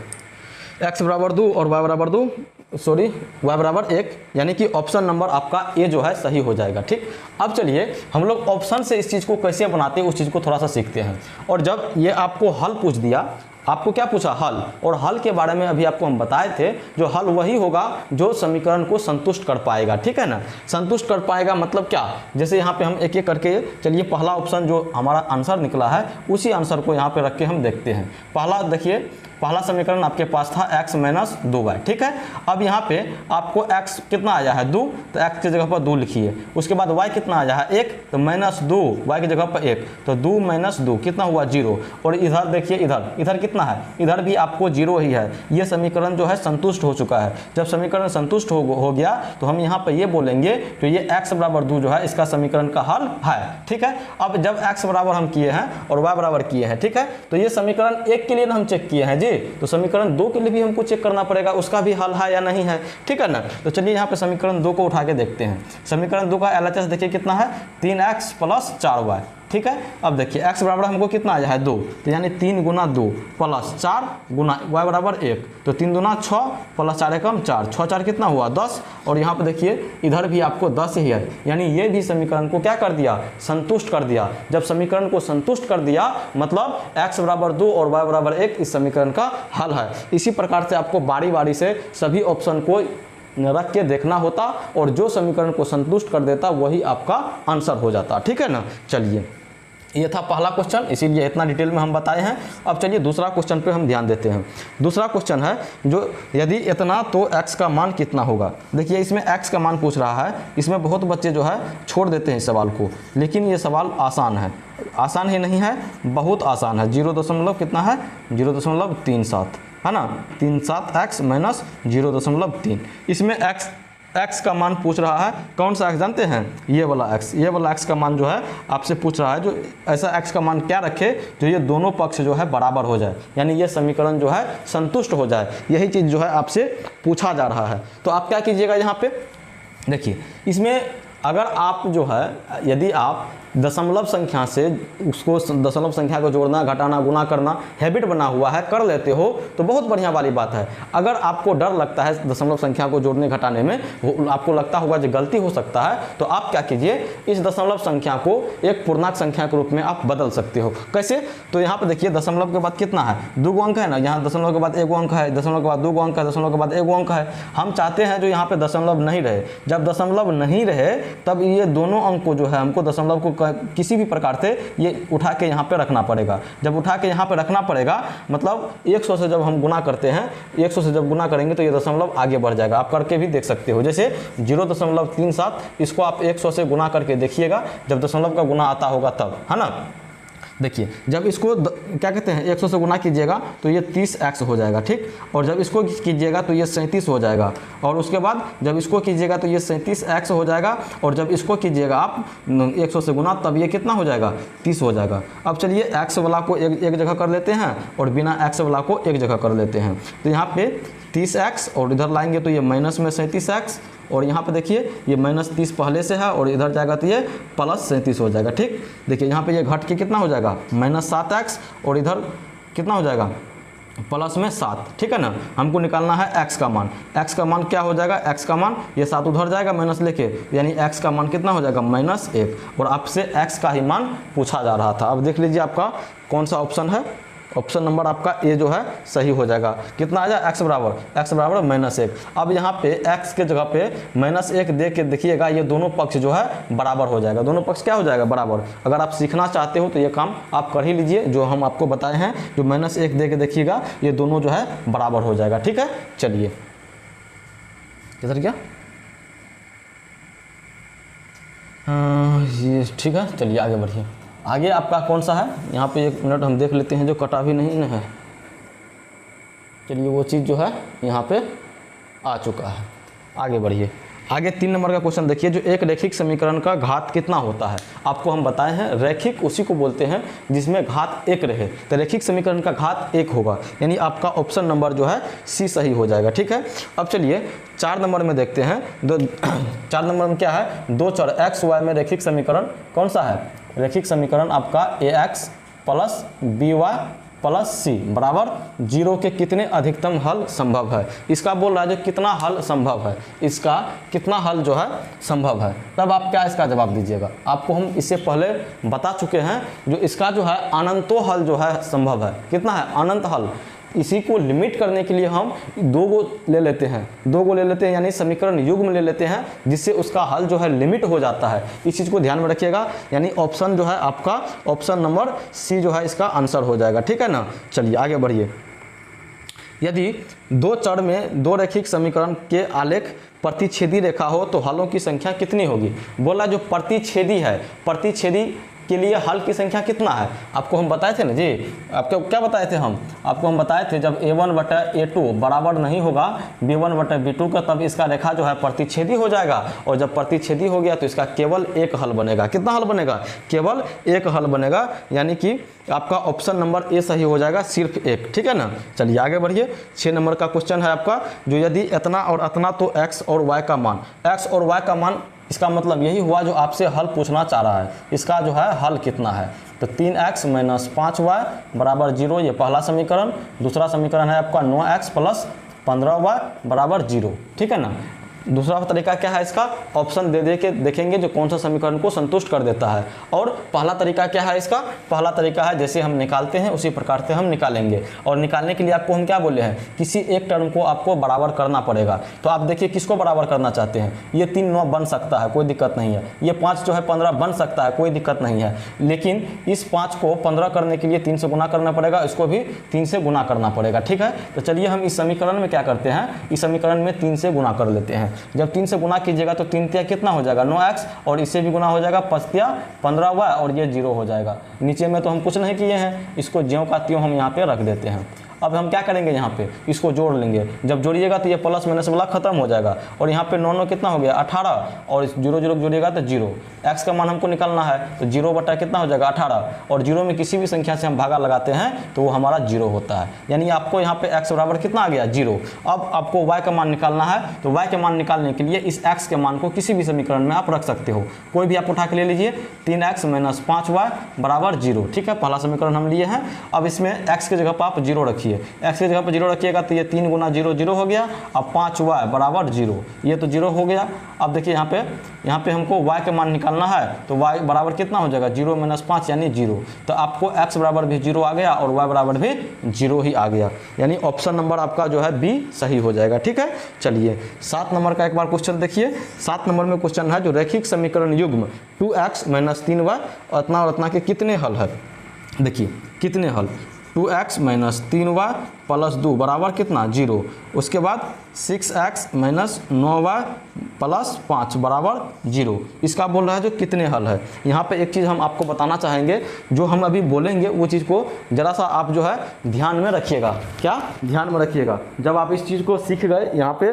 [SPEAKER 1] x बराबर 2 और y बराबर 2, सॉरी y बराबर 1, यानी कि ऑप्शन नंबर आपका ए जो है सही हो जाएगा। ठीक, अब चलिए हम लोग ऑप्शन से इस चीज़ को कैसे बनाते हैं उस चीज़ को थोड़ा सा सीखते हैं। और जब ये आपको हल पूछ दिया, आपको क्या पूछा, हल, और हल के बारे में अभी आपको हम बताए थे, जो हल वही होगा जो समीकरण को संतुष्ट कर पाएगा। ठीक है ना, संतुष्ट कर पाएगा मतलब क्या, जैसे यहाँ पे हम एक एक करके, चलिए पहला ऑप्शन जो हमारा आंसर निकला है उसी आंसर को यहाँ पे रख के हम देखते हैं। पहला देखिए, पहला समीकरण आपके पास था x माइनस 2y। ठीक है, अब यहाँ पे आपको x कितना आया है 2, तो x की जगह पर 2 लिखिए। उसके बाद y कितना आया है 1, तो माइनस 2, y की जगह पर 1, तो 2 माइनस 2 कितना हुआ 0। और इधर देखिए, इधर कितना है, इधर भी आपको 0 ही है। ये समीकरण जो है संतुष्ट हो चुका है। जब समीकरण संतुष्ट हो गया तो हम यहाँ पर ये बोलेंगे तो ये x बराबर 2 जो है इसका समीकरण का हल है। ठीक है, अब जब x बराबर हम किए हैं और y बराबर किए हैं, ठीक है, तो ये समीकरण 1 के लिए हम चेक किए हैं जी, तो समीकरण 2 के लिए भी हमको चेक करना पड़ेगा उसका भी हल है या नहीं है। ठीक है ना, तो चलिए यहाँ पे समीकरण 2 को उठा के देखते हैं। समीकरण 2 का LHS देखिए कितना है, 3x प्लस 4y। ठीक है, अब देखिए x बराबर हमको कितना आया है 2, तो यानी 3 गुना 2 प्लस 4 गुना y बराबर 1, तो 3 दूना 6 प्लस 4 एकम 4, 6 4 कितना हुआ 10। और यहाँ पे देखिए इधर भी आपको 10 ही है, यानी ये भी समीकरण को क्या कर दिया, संतुष्ट कर दिया। जब समीकरण को संतुष्ट कर दिया मतलब x बराबर 2 और y बराबर 1 इस समीकरण का हल है। इसी प्रकार से आपको बारी बारी से सभी ऑप्शन को रख के देखना होता और जो समीकरण को संतुष्ट कर देता वही आपका आंसर हो जाता। ठीक है ना, चलिए ये था पहला क्वेश्चन, इसीलिए इतना डिटेल में हम बताए हैं। अब चलिए दूसरा क्वेश्चन पे हम ध्यान देते हैं। दूसरा क्वेश्चन है जो यदि इतना तो x का मान कितना होगा। देखिए इसमें x का मान पूछ रहा है, इसमें बहुत बच्चे जो है छोड़ देते हैं इस सवाल को, लेकिन ये सवाल आसान है, आसान ही नहीं है बहुत आसान है। 0. कितना है 0.37 है ना, 37x माइनस 0.3। इसमें x का मान पूछ रहा है, कौन सा x जानते हैं, ये वाला x का मान जो है आपसे पूछ रहा है। जो ऐसा x का मान क्या रखे जो ये दोनों पक्ष जो है बराबर हो जाए, यानी ये समीकरण जो है संतुष्ट हो जाए, यही चीज़ जो है आपसे पूछा जा रहा है। तो आप क्या कीजिएगा, यहाँ पे देखिए इसमें अगर आप जो है यदि आप दशमलव संख्या से उसको दशमलव संख्या को जोड़ना घटाना गुना करना हैबिट बना हुआ है, कर लेते हो तो बहुत बढ़िया वाली बात है। अगर आपको डर लगता है दशमलव संख्या को जोड़ने घटाने में, आपको लगता होगा जो गलती हो सकता है, तो आप क्या कीजिए इस दशमलव संख्या को एक पूर्णांक संख्या के रूप में आप बदल सकते हो। कैसे, तो यहाँ पर देखिए दशमलव के बाद कितना है 2 अंक है ना, यहाँ दशमलव के बाद 1 अंक है, दशमलव के बाद 2 अंक है, दशमलव के बाद 1 अंक है। हम चाहते हैं जो यहाँ पे दशमलव नहीं रहे, जब दशमलव नहीं रहे तब ये दोनों अंक को जो है हमको दशमलव को किसी भी प्रकार से ये उठा के यहाँ पे रखना पड़ेगा। जब उठा के यहाँ पे रखना पड़ेगा मतलब 100 से जब हम गुना करते हैं, 100 से जब गुना करेंगे तो ये दशमलव आगे बढ़ जाएगा। आप करके भी देख सकते हो, जैसे 0.37 इसको आप 100 से गुना करके देखिएगा, जब दशमलव का गुना आता होगा तब, है ना। देखिए जब इसको क्या कहते हैं 100 से गुना कीजिएगा तो ये 30x हो जाएगा, ठीक। और जब इसको कीजिएगा तो ये 37 हो जाएगा, और उसके बाद जब इसको कीजिएगा तो ये 37x हो जाएगा, और जब इसको कीजिएगा आप 100 से गुना तब ये कितना हो जाएगा 30 हो जाएगा। अब चलिए x वाला को एक जगह कर लेते हैं और बिना x वाला को एक जगह कर लेते हैं। तो यहाँ पे 30x और इधर लाएंगे तो ये माइनस में 37x, और यहाँ पे देखिए ये -30 पहले से है और इधर जाएगा तो ये +37 हो जाएगा, ठीक। देखिए यहाँ पे ये घट के कितना हो जाएगा -7x, और इधर कितना हो जाएगा प्लस में 7, ठीक है ना। हमको निकालना है x का मान। x का मान क्या हो जाएगा, x का मान ये 7 उधर जाएगा माइनस लेके, यानी x का मान कितना हो जाएगा -1। और आपसे x का ही मान पूछा जा रहा था। अब देख लीजिए आपका कौन सा ऑप्शन है, ऑप्शन नंबर आपका ए जो है सही हो जाएगा। कितना आ जाए x बराबर -1। अब यहाँ पे x के जगह पे -1 दे के देखिएगा, ये दोनों पक्ष जो है बराबर हो जाएगा। दोनों पक्ष क्या हो जाएगा, बराबर। अगर आप सीखना चाहते हो तो ये काम आप कर ही लीजिए, जो हम आपको बताए हैं। जो -1 दे के देखिएगा, ये दोनों जो है बराबर हो जाएगा, ठीक है। चलिए किधर क्या, ये ठीक है। चलिए आगे बढ़िए। आगे आपका कौन सा है, यहाँ पे 1 मिनट हम देख लेते हैं, जो कटा भी नहीं है। चलिए वो चीज़ जो है यहाँ पे आ चुका है। आगे बढ़िए। आगे 3 नंबर का क्वेश्चन देखिए, जो एक रैखिक समीकरण का घात कितना होता है। आपको हम बताए हैं रैखिक उसी को बोलते हैं जिसमें घात 1 रहे, तो रैखिक समीकरण का घात 1 होगा, यानी आपका ऑप्शन नंबर जो है सी सही हो जाएगा, ठीक है। अब चलिए 4 नंबर में देखते हैं। 4 नंबर में क्या है, 2 चर x y में रैखिक समीकरण कौन सा है, रैखिक समीकरण आपका ax प्लस by प्लस सी बराबर 0 के कितने अधिकतम हल संभव है। इसका बोल रहा है जो कितना हल संभव है, इसका कितना हल जो है संभव है। तब आप क्या इसका जवाब दीजिएगा। आपको हम इससे पहले बता चुके हैं, जो इसका जो है अनंतो हल जो है संभव है। कितना है, अनंत हल। इसी को लिमिट करने के लिए हम 2 को ले लेते हैं, यानी समीकरण युग्म ले लेते हैं, जिससे उसका हल जो है लिमिट हो जाता है। इस चीज़ को ध्यान में रखिएगा, यानी ऑप्शन जो है आपका ऑप्शन नंबर सी जो है इसका आंसर हो जाएगा, ठीक है ना। चलिए आगे बढ़िए। यदि 2 चर में 2 रैखिक समीकरण के आलेख प्रतिच्छेदी रेखा हो तो हलों की संख्या कितनी होगी। बोला जो प्रतिच्छेदी है, प्रतिच्छेदी के लिए हल की संख्या कितना है, आपको हम बताए थे ना जी। आपको क्या बताए थे आपको हम बताए थे, जब a1/a2 बराबर नहीं होगा b1/b2 का, तब इसका रेखा जो है प्रतिच्छेदी हो जाएगा। और जब प्रतिच्छेदी हो गया तो इसका केवल एक हल बनेगा। कितना हल बनेगा, केवल एक हल बनेगा, यानी कि आपका ऑप्शन नंबर ए सही हो जाएगा, सिर्फ एक, ठीक है ना। चलिए आगे बढ़िए। 6 नंबर का क्वेश्चन है आपका, जो यदि इतना और इतना तो x और y का मान, x और y का मान, इसका मतलब यही हुआ जो आपसे हल पूछना चाह रहा है। इसका जो है हल कितना है, तो 3x - 5y बराबर 0, ये पहला समीकरण। दूसरा समीकरण है आपका 9x + 15y बराबर 0, ठीक है ना। दूसरा तरीका क्या है इसका, ऑप्शन दे के देखेंगे जो कौन सा समीकरण को संतुष्ट कर देता है। और पहला तरीका क्या है इसका, पहला तरीका है जैसे हम निकालते हैं उसी प्रकार से हम निकालेंगे। और निकालने के लिए आपको हम क्या बोले हैं, किसी एक टर्म को आपको बराबर करना पड़ेगा। तो आप देखिए किसको बराबर करना चाहते हैं। ये 3 9 बन सकता है, कोई दिक्कत नहीं है। ये 5 जो है 15 बन सकता है, कोई दिक्कत नहीं है। लेकिन इस 5 को 15 करने के लिए 3 से गुना करना पड़ेगा, इसको भी 3 से गुना करना पड़ेगा, ठीक है। तो चलिए हम इस समीकरण में क्या करते हैं, इस समीकरण में 3 से गुना कर लेते हैं। जब 3 से गुना कीजिएगा तो 3 तिया कितना हो जाएगा, 9x, और इससे भी गुना हो जाएगा 5 तिया 15y, और ये 0 हो जाएगा। नीचे में तो हम कुछ नहीं किए हैं, इसको ज्यों का त्यों हम यहाँ पे रख देते हैं। अब हम क्या करेंगे, यहाँ पे इसको जोड़ लेंगे। जब जोड़िएगा तो ये प्लस माइनस वाला खत्म हो जाएगा। और यहाँ पे 9 9 कितना हो गया 18, और 0 0 जोड़िएगा तो 0। x का मान हमको निकालना है, तो 0 बटा कितना हो जाएगा 18, और 0 में किसी भी संख्या से हम भागा लगाते हैं तो वो हमारा 0 होता है। यानी आपको यहाँ पे x बराबर कितना आ गया 0। अब आपको y का मान निकालना है, तो y के मान निकालने के लिए इस x के मान को किसी भी समीकरण में आप रख सकते हो, कोई भी आप उठा के ले लीजिए। 3x - 5y बराबर 0, ठीक है। पहला समीकरण हम लिए हैं। अब इसमें x की जगह पर आप 0 रखिए, x की जगह पर 0 रखिएगा तो ये 3 गुना 0 0 हो गया। अब 5y बराबर 0, ये तो 0 हो गया। अब देखिए यहाँ पे हमको y के मान निकालना है, तो y बराबर कितना हो जाएगा 0 - 5 यानी 0। तो आपको x बराबर भी 0 आ गया और y बराबर भी 0 ही आ गया, यानी ऑप्शन नंबर आपका जो है बी सही हो जाएगा, ठीक है। चलिए 7 नंबर का एक बार क्वेश्चन देखिए। 7 नंबर में क्वेश्चन है, जो रैखिक समीकरण युग्म 2x - 3y उतना और उतना के कितने हल है। देखिए कितने हल, 2x - 3y + 2 बराबर कितना 0। उसके बाद 6x - 9y + 5 बराबर 0। इसका बोल रहा है जो कितने हल है। यहाँ पे एक चीज़ हम आपको बताना चाहेंगे, जो हम अभी बोलेंगे वो चीज़ को ज़रा सा आप जो है ध्यान में रखिएगा। क्या ध्यान में रखिएगा, जब आप इस चीज़ को सीख गए, यहाँ पे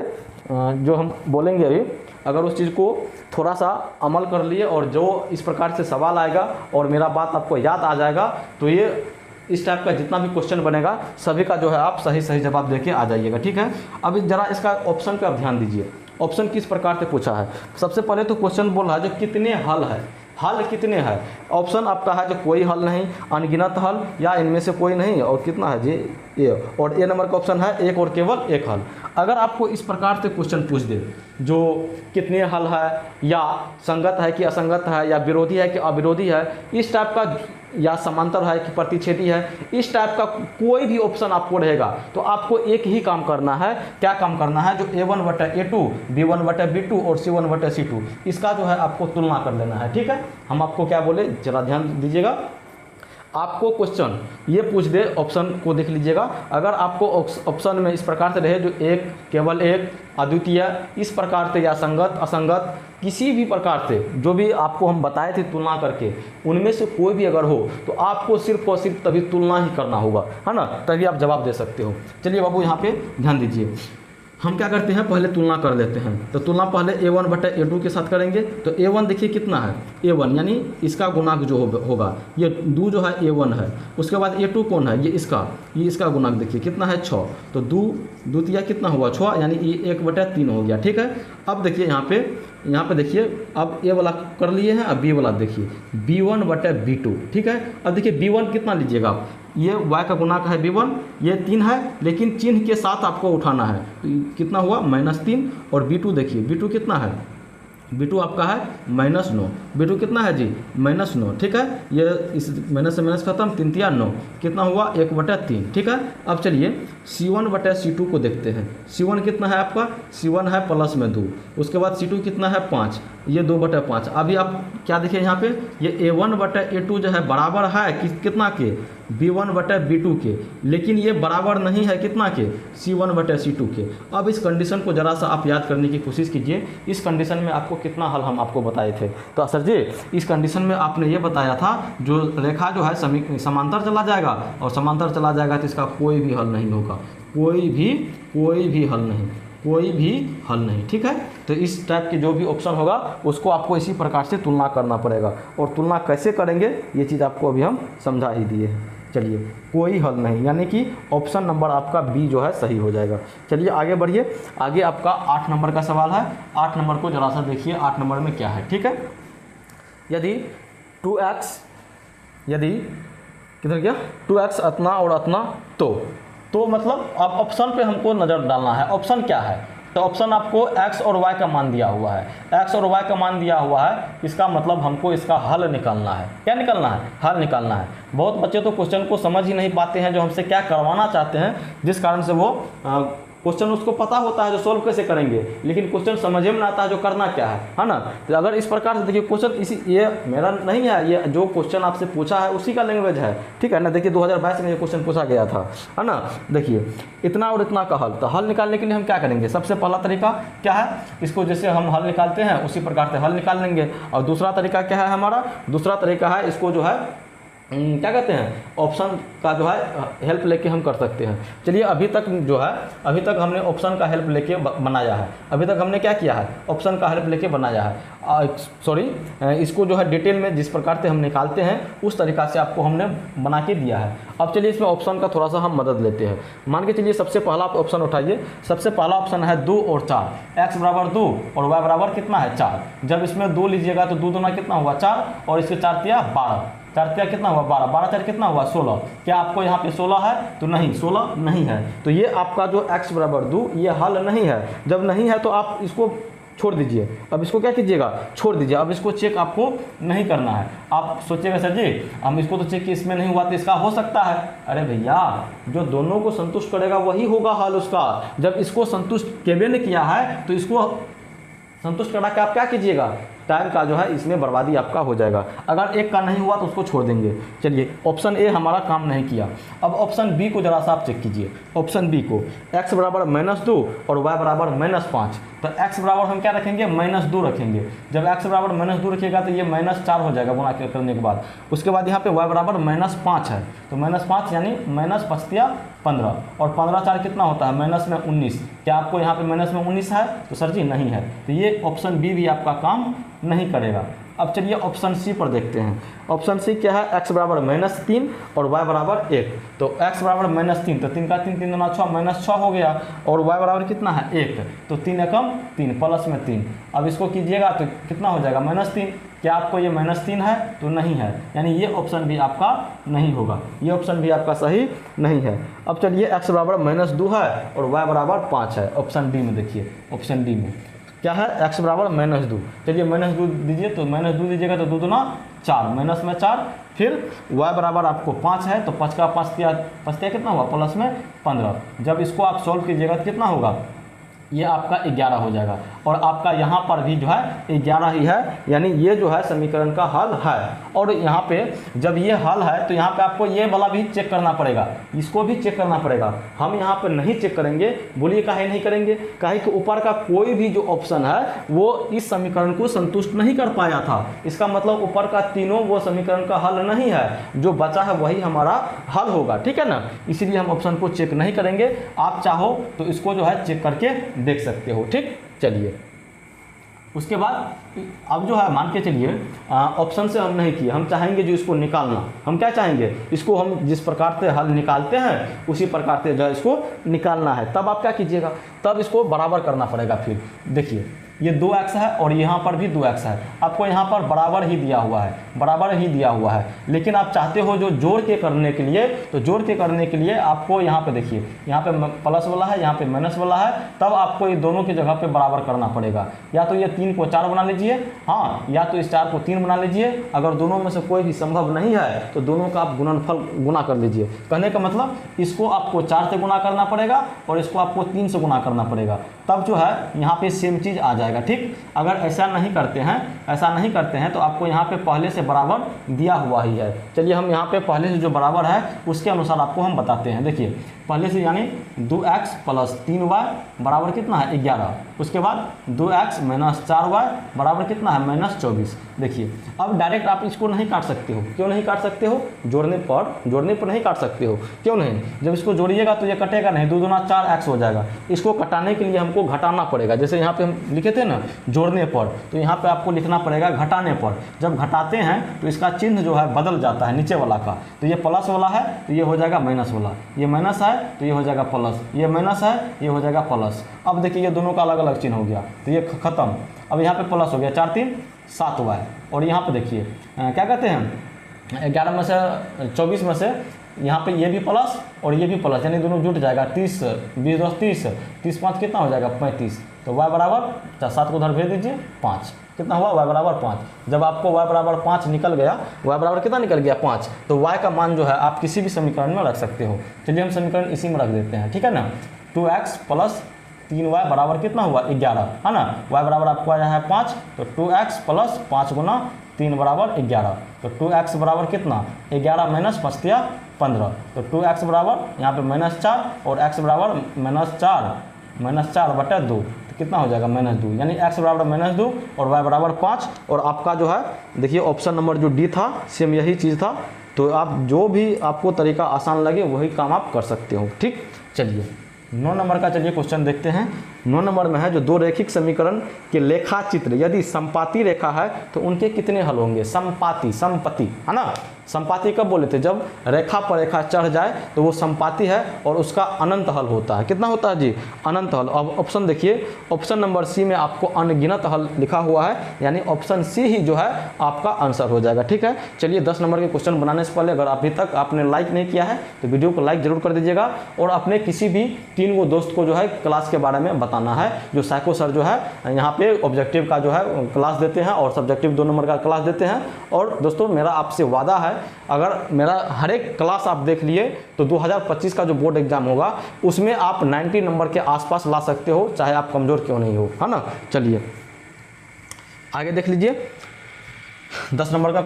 [SPEAKER 1] जो हम बोलेंगे अभी, अगर उस चीज़ को थोड़ा सा अमल कर लिए और जो इस प्रकार से सवाल आएगा और मेरा बात आपको याद आ जाएगा, तो ये इस टाइप का जितना भी क्वेश्चन बनेगा सभी का जो है आप सही जवाब देके आ जाइएगा, ठीक है। अब ज़रा इसका ऑप्शन पे आप ध्यान दीजिए, ऑप्शन किस प्रकार से पूछा है। सबसे पहले तो क्वेश्चन बोल रहा है जो कितने हल है। हल कितने हैं? ऑप्शन आपका है जो कोई हल नहीं, अनगिनत हल, या इनमें से कोई नहीं, और कितना है जी ए, और ए नंबर का ऑप्शन है एक और केवल एक हल। अगर आपको इस प्रकार से क्वेश्चन पूछ दे जो कितने हल है, या संगत है कि असंगत है, या विरोधी है कि अविरोधी है, इस टाइप का, या समांतर है कि प्रतिच्छेदी है, इस टाइप का कोई भी ऑप्शन आपको रहेगा तो आपको एक ही काम करना है। क्या काम करना है? जो A1/A2, B1/B2 और C1/C2, इसका जो है आपको तुलना कर लेना है। ठीक है, हम आपको क्या बोले, जरा ध्यान दीजिएगा। आपको क्वेश्चन ये पूछ दे, ऑप्शन को देख लीजिएगा। अगर आपको ऑप्शन में इस प्रकार से रहे जो एक, केवल एक, अद्वितीय, इस प्रकार से, या संगत, असंगत, किसी भी प्रकार से जो भी आपको हम बताए थे तुलना करके, उनमें से कोई भी अगर हो तो आपको सिर्फ और सिर्फ तभी तुलना ही करना होगा, है ना, तभी आप जवाब दे सकते हो। चलिए बाबू यहाँ पे ध्यान दीजिए। हम क्या करते हैं, पहले तुलना कर लेते हैं। तो तुलना पहले A1/A2 के साथ करेंगे। तो A1 देखिए कितना है, A1 यानी इसका गुणांक जो होगा, ये 2 जो है A1 है। उसके बाद A2 कौन है, ये इसका गुणांक देखिए कितना है 6। तो 2 द्वितीय कितना हुआ 6, यानी ये 1/3 हो गया। ठीक है, अब देखिए यहाँ पे देखिए, अब ए वाला कर लिए हैं, अब बी वाला देखिए B1/B2। ठीक है, अब देखिए B1 कितना लीजिएगा आप, ये y का गुणांक है B1, ये 3 है, लेकिन चिन्ह के साथ आपको उठाना है। तो कितना हुआ -3। और B2 देखिए, B2 कितना है, B2 आपका है -9। B2 कितना है जी, -9। ठीक है, ये इस माइनस से माइनस खत्म, 3 3 9, कितना हुआ 1/3। ठीक है, अब चलिए C1/C2 को देखते हैं। C1 कितना है आपका, C1 है प्लस में 2। उसके बाद C2 कितना है 5, ये 2/5। अभी आप क्या देखिए यहाँ पे, ये A1/A2 जो है बराबर है कितना के, B1/B2 के, लेकिन ये बराबर नहीं है कितना के, C1/C2 के। अब इस कंडीशन को जरा सा आप याद करने की कोशिश कीजिए। इस कंडीशन में आपको कितना हल हम आपको बताए थे। तो सर जी इस कंडीशन में आपने ये बताया था जो रेखा जो है समांतर चला जाएगा, और समांतर चला जाएगा तो इसका कोई भी हल नहीं होगा, कोई भी हल नहीं। ठीक है, तो इस टाइप के जो भी ऑप्शन होगा उसको आपको इसी प्रकार से तुलना करना पड़ेगा। और तुलना कैसे करेंगे ये चीज़ आपको अभी हम समझा ही दिए हैं। चलिए, कोई हल नहीं, यानी कि ऑप्शन नंबर आपका बी जो है सही हो जाएगा। चलिए आगे बढ़िए। आगे आपका 8 नंबर का सवाल है। 8 नंबर को जरा सा देखिए, 8 नंबर में क्या है। ठीक है, यदि 2x, यदि किधर गया 2x अतना और अतना, तो मतलब अब ऑप्शन पे हमको नज़र डालना है। ऑप्शन क्या है, तो ऑप्शन आपको x और y का मान दिया हुआ है। x और y का मान दिया हुआ है, इसका मतलब हमको इसका हल निकालना है। क्या निकालना है, हल निकालना है। बहुत बच्चे तो क्वेश्चन को समझ ही नहीं पाते हैं, जो हमसे क्या करवाना चाहते हैं, जिस कारण से वो क्वेश्चन उसको पता होता है जो सॉल्व कैसे करेंगे, लेकिन क्वेश्चन समझ में ना आता है जो करना क्या है ना। तो अगर इस प्रकार से देखिए क्वेश्चन, इसी ये मेरा नहीं है, ये जो क्वेश्चन आपसे पूछा है उसी का लैंग्वेज है। ठीक है ना, देखिए 2022 में ये क्वेश्चन पूछा गया था, है ना। देखिए इतना और इतना का हल, तो हल निकालने के लिए हम क्या करेंगे, सबसे पहला तरीका क्या है, इसको जैसे हम हल निकालते हैं उसी प्रकार से हल निकाल लेंगे। और दूसरा तरीका क्या है हमारा, दूसरा तरीका है इसको जो है क्या कहते हैं, ऑप्शन का जो है हेल्प लेके हम कर सकते हैं। चलिए अभी तक जो है, अभी तक हमने ऑप्शन का हेल्प लेके बनाया है। अभी तक हमने क्या किया है, ऑप्शन का हेल्प लेके बनाया है। सॉरी, इसको जो है डिटेल में जिस प्रकार से हम निकालते हैं उस तरीका से आपको हमने बना के दिया है। अब चलिए इसमें ऑप्शन का थोड़ा सा हम मदद लेते हैं। मान के चलिए सबसे पहला आप ऑप्शन उठाइए। सबसे पहला ऑप्शन है 2 और 4, x बराबर 2 और y बराबर कितना है 4। जब इसमें 2 लीजिएगा तो 2 दूना कितना हुआ 4, और इसके 4 तिया 12, 4 तिया कितना हुआ 12, 12 4 कितना हुआ 16। क्या आपको यहाँ पे 16 है, तो नहीं 16 नहीं है। तो ये आपका जो x बराबर 2 ये हल नहीं है। जब नहीं है तो आप इसको छोड़ दीजिए। अब इसको क्या कीजिएगा, छोड़ दीजिए। अब इसको चेक आपको नहीं करना है। आप सोचिएगा सर जी हम इसको तो चेक कि इसमें नहीं हुआ तो इसका हो सकता है। अरे भैया, जो दोनों को संतुष्ट करेगा वही होगा हल उसका। जब इसको संतुष्ट केबे ने किया है तो इसको संतुष्ट करा के आप क्या कीजिएगा, टाइम का जो है इसमें बर्बादी आपका हो जाएगा। अगर एक का नहीं हुआ तो उसको छोड़ देंगे। चलिए ऑप्शन ए हमारा काम नहीं किया। अब ऑप्शन बी को जरा सा आप चेक कीजिए। ऑप्शन बी को x बराबर -2 और y बराबर -5। तो x बराबर हम क्या रखेंगे, -2 रखेंगे। जब x बराबर -2 रखिएगा तो ये -4 हो जाएगा गुणा करने के बाद। उसके बाद यहाँ पे y बराबर -5 है, तो -5 यानी -5 15, और 15 4 कितना होता है, माइनस में 19। क्या आपको यहाँ पे माइनस में 19 है, तो सर जी नहीं है। तो ये ऑप्शन बी भी आपका काम नहीं करेगा। अब चलिए ऑप्शन सी पर देखते हैं। ऑप्शन सी क्या है, x बराबर -3 और y बराबर 1। तो x बराबर -3, तो 3 का 3 3 दूना 6, -6 हो गया। और y बराबर कितना है 1, तो 3 एकम 3 प्लस में 3। अब इसको कीजिएगा तो कितना हो जाएगा -3। क्या आपको ये -3 है? तो नहीं है, यानी ये ऑप्शन भी आपका नहीं होगा, ये ऑप्शन भी आपका सही नहीं है। अब चलिए x बराबर -2 है और y बराबर 5 है, ऑप्शन डी में देखिए, ऑप्शन डी में क्या है, x बराबर -2। चलिए -2 दीजिए, तो -2 दीजिएगा तो 2 दूना 4, माइनस में 4, फिर y बराबर आपको 5 है, तो 5 का 5 कितना हुआ, प्लस में 15। जब इसको आप सॉल्व कीजिएगा तो कितना होगा, ये आपका 11 हो जाएगा, और आपका यहाँ पर भी जो है 11 ही है, यानी ये जो है समीकरण का हल है। और यहाँ पे जब ये हल है तो यहाँ पे आपको ये वाला भी चेक करना पड़ेगा, इसको भी चेक करना पड़ेगा। हम यहाँ पे नहीं चेक करेंगे, बोलिए काहे नहीं करेंगे, काहे कि ऊपर का कोई भी जो ऑप्शन है वो इस समीकरण को संतुष्ट नहीं कर पाया था। इसका मतलब ऊपर का तीनों वो समीकरण का हल नहीं है, जो बचा है वही हमारा हल होगा, ठीक है ना। इसीलिए हम ऑप्शन को चेक नहीं करेंगे। आप चाहो तो इसको जो है चेक करके देख सकते हो, ठीक। चलिए उसके बाद अब जो है मान के चलिए ऑप्शन से हम नहीं किए, हम चाहेंगे जो इसको निकालना, हम क्या चाहेंगे, इसको हम जिस प्रकार से हल निकालते हैं उसी प्रकार से जो है इसको निकालना है। तब आप क्या कीजिएगा, तब इसको बराबर करना पड़ेगा। फिर देखिए ये 2x है और यहाँ पर भी 2x है, आपको यहाँ पर बराबर ही दिया हुआ है, बराबर ही दिया हुआ है। लेकिन आप चाहते हो जो जोड़ के करने के लिए, तो जोड़ के करने के लिए आपको यहाँ पे देखिए, यहाँ पे प्लस वाला है, यहाँ पे माइनस वाला है, तब आपको ये दोनों की जगह पे बराबर करना पड़ेगा। या तो ये 3 को 4 बना लीजिए, हाँ, या तो इस 4 को 3 बना लीजिए। अगर दोनों में से कोई भी संभव नहीं है तो दोनों का आप गुणनफल गुना कर लीजिए। कहने का मतलब इसको आपको 4 से गुना करना पड़ेगा और इसको आपको 3 से गुना करना पड़ेगा, तब जो है यहाँ पे सेम चीज़ आ जाएगा, ठीक। अगर ऐसा नहीं करते हैं तो आपको यहाँ पे पहले से बराबर दिया हुआ ही है। चलिए हम यहाँ पे पहले से जो बराबर है उसके अनुसार आपको हम बताते हैं। देखिए पहले से यानी 2x + 3y बराबर कितना है, 11। उसके बाद 2x - 4y बराबर कितना है, -24। देखिए अब डायरेक्ट आप इसको नहीं काट सकते हो। क्यों नहीं काट सकते हो, जोड़ने पर नहीं काट सकते हो। क्यों नहीं, जब इसको जोड़िएगा तो ये कटेगा नहीं, 2 दूना 4x हो जाएगा। इसको कटाने के लिए हमको घटाना पड़ेगा। जैसे यहाँ पे हम लिखे थे ना जोड़ने पर, तो यहाँ पे आपको लिखना पड़ेगा घटाने पर। जब घटाते हैं तो इसका चिन्ह जो है बदल जाता है नीचे वाला का, तो ये प्लस वाला है तो ये हो जाएगा माइनस वाला, ये माइनस है तो ये हो जाएगा प्लस, ये माइनस है ये हो जाएगा प्लस। अब देखिए ये दोनों का अलग अलग चिन्ह हो गया, तो ये खत्म। अब यहाँ पे प्लस हो गया, 4 3 7y। और यहाँ पे देखिए क्या कहते हैं, 11 में से 24 में से यहाँ पे ये भी प्लस और ये भी प्लस, यानी दोनों जुट जाएगा। 30 20 10 30, 30 5 कितना हो जाएगा, 35। तो y बराबर 7 को उधर भेज दीजिए, 5 कितना हुआ, y बराबर 5। जब आपको y बराबर 5 निकल गया, y बराबर कितना निकल गया, 5, तो y का मान जो है आप किसी भी समीकरण में रख सकते हो। चलिए हम समीकरण इसी में रख देते हैं, ठीक है ना। 2x + 3y बराबर कितना हुआ, 11, है ना। y बराबर आपको आया है 5, तो 2x + 5 गुना 3 बराबर 11। तो 2x बराबर कितना, 11 - 5 × 15। तो 2x बराबर यहाँ पे -4 और x बराबर -4/2, तो कितना हो जाएगा, -2। यानी x बराबर -2 और y बराबर 5। और आपका जो है देखिए ऑप्शन नंबर जो डी था सेम यही चीज़ था। तो आप जो भी आपको तरीका आसान लगे वही काम आप कर सकते हो, ठीक। चलिए 9 नंबर का चलिए क्वेश्चन देखते हैं। 9 नंबर में है जो दो रैखिक समीकरण के लेखा चित्र यदि समपाती रेखा है तो उनके कितने हल होंगे। समपति है ना। समपाती कब बोले थे, जब रेखा पर रेखा चढ़ जाए तो वो समपाती है और उसका अनंत हल होता है। कितना होता है जी, अनंत हल। अब ऑप्शन देखिए, ऑप्शन नंबर सी में आपको अनगिनत हल लिखा हुआ है, यानी ऑप्शन सी ही जो है आपका आंसर हो जाएगा, ठीक है। चलिए 10 नंबर के क्वेश्चन बनाने से पहले अगर अभी तक आपने लाइक नहीं किया है तो वीडियो को लाइक जरूर कर दीजिएगा और अपने किसी भी 3 गो दोस्त को जो है क्लास के बारे में बताना है। जो साइको सर जो है यहाँ पे ऑब्जेक्टिव का जो है क्लास देते हैं और सब्जेक्टिव 2 नंबर का क्लास देते हैं। और दोस्तों मेरा आपसे वादा है, अगर मेरा हर एक क्लास आप देख लिए तो 2025 का जो बोर्ड एग्जाम होगा उसमें आप 90 नंबर के आसपास ला सकते हो, चाहे आप कमज़ोर क्यों नहीं हो, है ना। चलिए आगे देख लीजिए 10 नंबर का